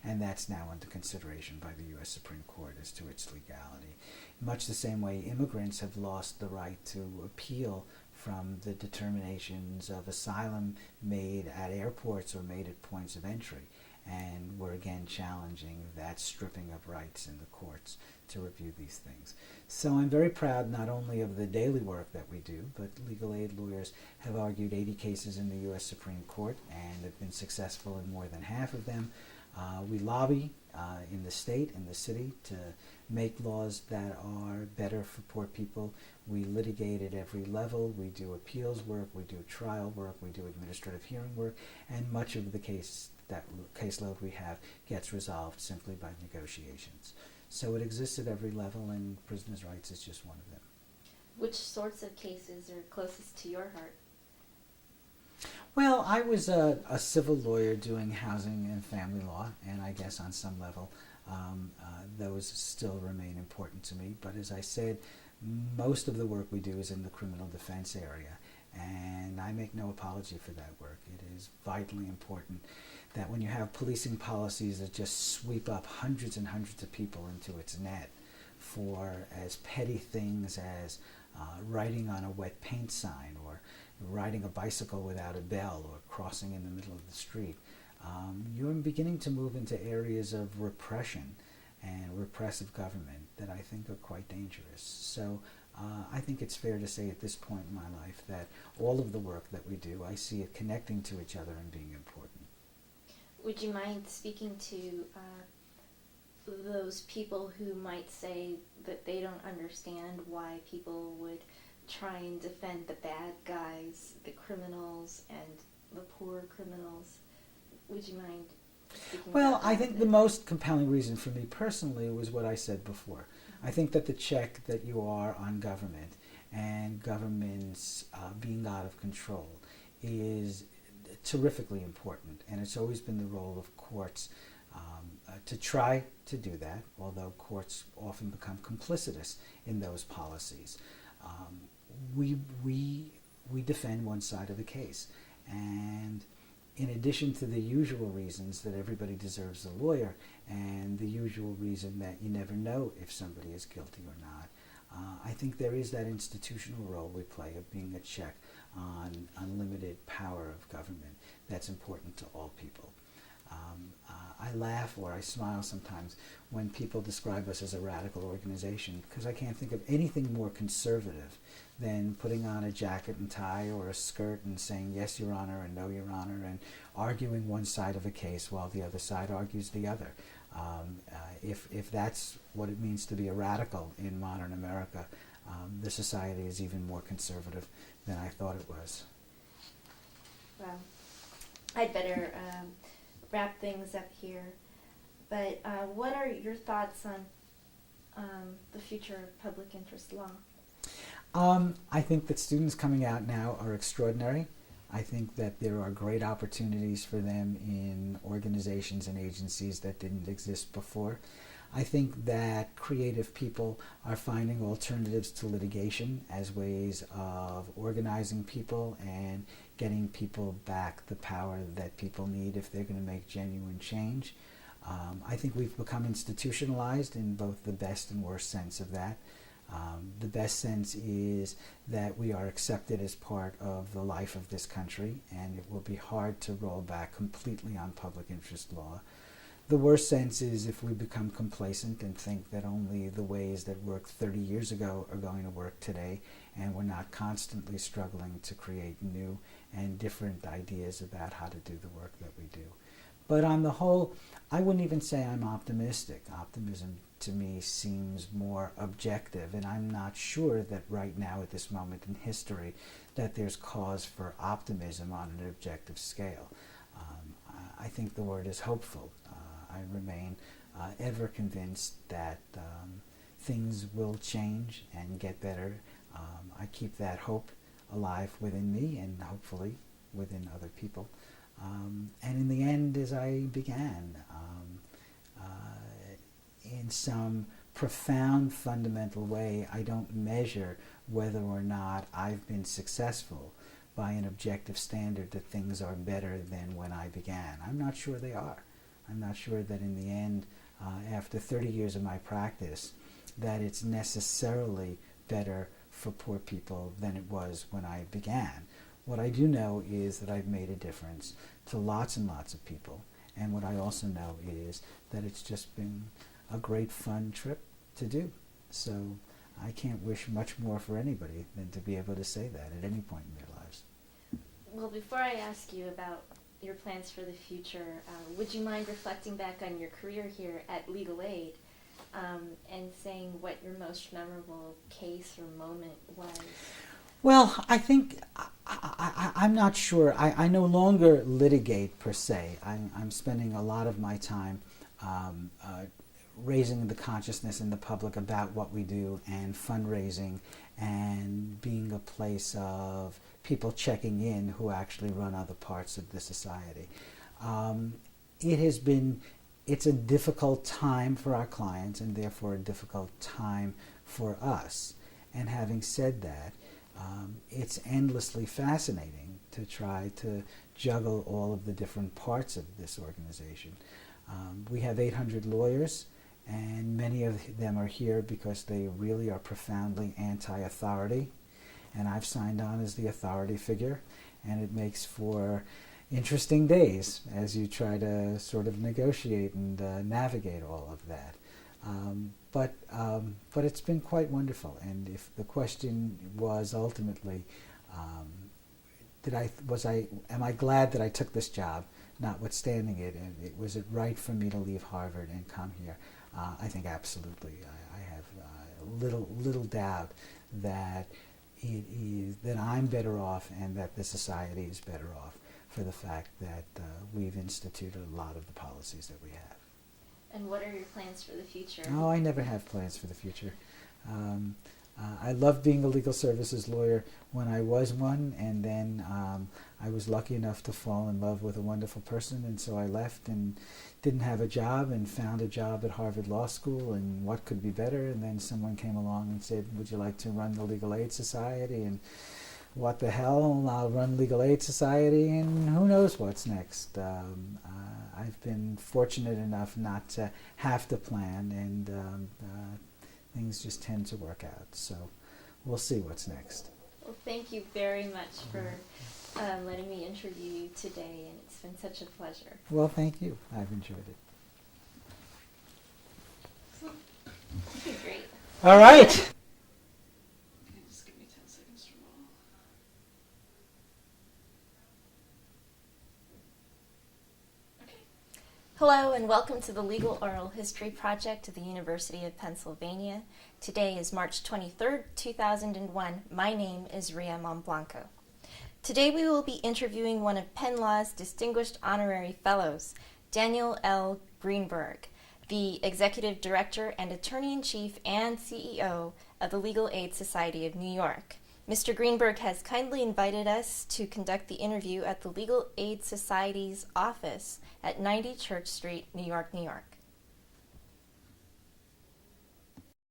And that's now under consideration by the U.S. Supreme Court as to its legality. Much the same way immigrants have lost the right to appeal from the determinations of asylum made at airports or made at points of entry. And we're again challenging that stripping of rights in the courts to review these things. So I'm very proud not only of the daily work that we do, but legal aid lawyers have argued 80 cases in the U.S. Supreme Court and have been successful in more than half of them. We lobby in the state and the city to make laws that are better for poor people. We litigate at every level. We do appeals work, we do trial work, we do administrative hearing work, and much of the caseload we have gets resolved simply by negotiations. So it exists at every level, and prisoners' rights is just one of them. Which sorts of cases are closest to your heart? Well, I was a civil lawyer doing housing and family law, and I guess on some level those still remain important to me. But as I said, most of the work we do is in the criminal defense area, and I make no apology for that work. It is vitally important that when you have policing policies that just sweep up hundreds and hundreds of people into its net for as petty things as writing on a wet paint sign or riding a bicycle without a bell or crossing in the middle of the street, you're beginning to move into areas of repression and repressive government that I think are quite dangerous. So I think it's fair to say at this point in my life that all of the work that we do, I see it connecting to each other and being important. Would you mind speaking to those people who might say that they don't understand why people would try and defend the bad guys, the criminals, and the poor criminals? Would you mind speaking Well, about that I a think bit? the most compelling reason for me personally was what I said before. I think that the check that you are on government and government's being out of control is terrifically important, and it's always been the role of courts to try to do that, although courts often become complicitous in those policies. We defend one side of the case, and in addition to the usual reasons that everybody deserves a lawyer and the usual reason that you never know if somebody is guilty or not, I think there is that institutional role we play of being a check on unlimited power of government that's important to all people. I laugh or I smile sometimes when people describe us as a radical organization, because I can't think of anything more conservative than putting on a jacket and tie or a skirt and saying yes, Your Honor, and no, Your Honor, and arguing one side of a case while the other side argues the other. If that's what it means to be a radical in modern America, the society is even more conservative than I thought it was. Well, I'd better wrap things up here. But what are your thoughts on the future of public interest law? I think that students coming out now are extraordinary. I think that there are great opportunities for them in organizations and agencies that didn't exist before. I think that creative people are finding alternatives to litigation as ways of organizing people and getting people back the power that people need if they're going to make genuine change. I think we've become institutionalized in both the best and worst sense of that. The best sense is that we are accepted as part of the life of this country, and it will be hard to roll back completely on public interest law. The worst sense is if we become complacent and think that only the ways that worked 30 years ago are going to work today, and we're not constantly struggling to create new and different ideas about how to do the work that we do. But on the whole, I wouldn't even say I'm optimistic. Optimism to me seems more objective, and I'm not sure that right now at this moment in history that there's cause for optimism on an objective scale. I think the word is hopeful. I remain ever convinced that things will change and get better. I keep that hope alive within me and hopefully within other people. And in the end, as I began, in some profound, fundamental way, I don't measure whether or not I've been successful by an objective standard that things are better than when I began. I'm not sure they are. I'm not sure that in the end, after 30 years of my practice, that it's necessarily better for poor people than it was when I began. What I do know is that I've made a difference to lots and lots of people. And what I also know is that it's just been a great fun trip to do. So I can't wish much more for anybody than to be able to say that at any point in their lives. Well, before I ask you about your plans for the future, would you mind reflecting back on your career here at Legal Aid and saying what your most memorable case or moment was? Well, I think I'm not sure. I no longer litigate per se. I'm spending a lot of my time raising the consciousness in the public about what we do and fundraising and being a place of people checking in who actually run other parts of the society. It's a difficult time for our clients and therefore a difficult time for us. And having said that, it's endlessly fascinating to try to juggle all of the different parts of this organization. We have 800 lawyers, and many of them are here because they really are profoundly anti-authority, and I've signed on as the authority figure, and it makes for interesting days as you try to sort of negotiate and navigate all of that. But it's been quite wonderful. And if the question was ultimately, am I glad that I took this job, notwithstanding it, and was it right for me to leave Harvard and come here? I think absolutely. I have little doubt that that I'm better off and that the society is better off for the fact that we've instituted a lot of the policies that we have. And what are your plans for the future? Oh, I never have plans for the future. I loved being a legal services lawyer when I was one, and then I was lucky enough to fall in love with a wonderful person, and so I left and didn't have a job and found a job at Harvard Law School, and what could be better? And then someone came along and said, would you like to run the Legal Aid Society? And what the hell, I'll run Legal Aid Society, and who knows what's next. I've been fortunate enough not to have to plan, and things just tend to work out. So we'll see what's next. Well, thank you very much for letting me interview you today, and it's been such a pleasure. Well, thank you. I've enjoyed it. Okay, great. All right. Okay, just give me 10 seconds to roll. Okay. Hello and welcome to the Legal Oral History Project at the University of Pennsylvania. Today is March 23rd, 2001. My name is Ria Montblanco. Today we will be interviewing one of Penn Law's distinguished honorary fellows, Daniel L. Greenberg, the Executive Director and Attorney-in-Chief and CEO of the Legal Aid Society of New York. Mr. Greenberg has kindly invited us to conduct the interview at the Legal Aid Society's office at 90 Church Street, New York, New York.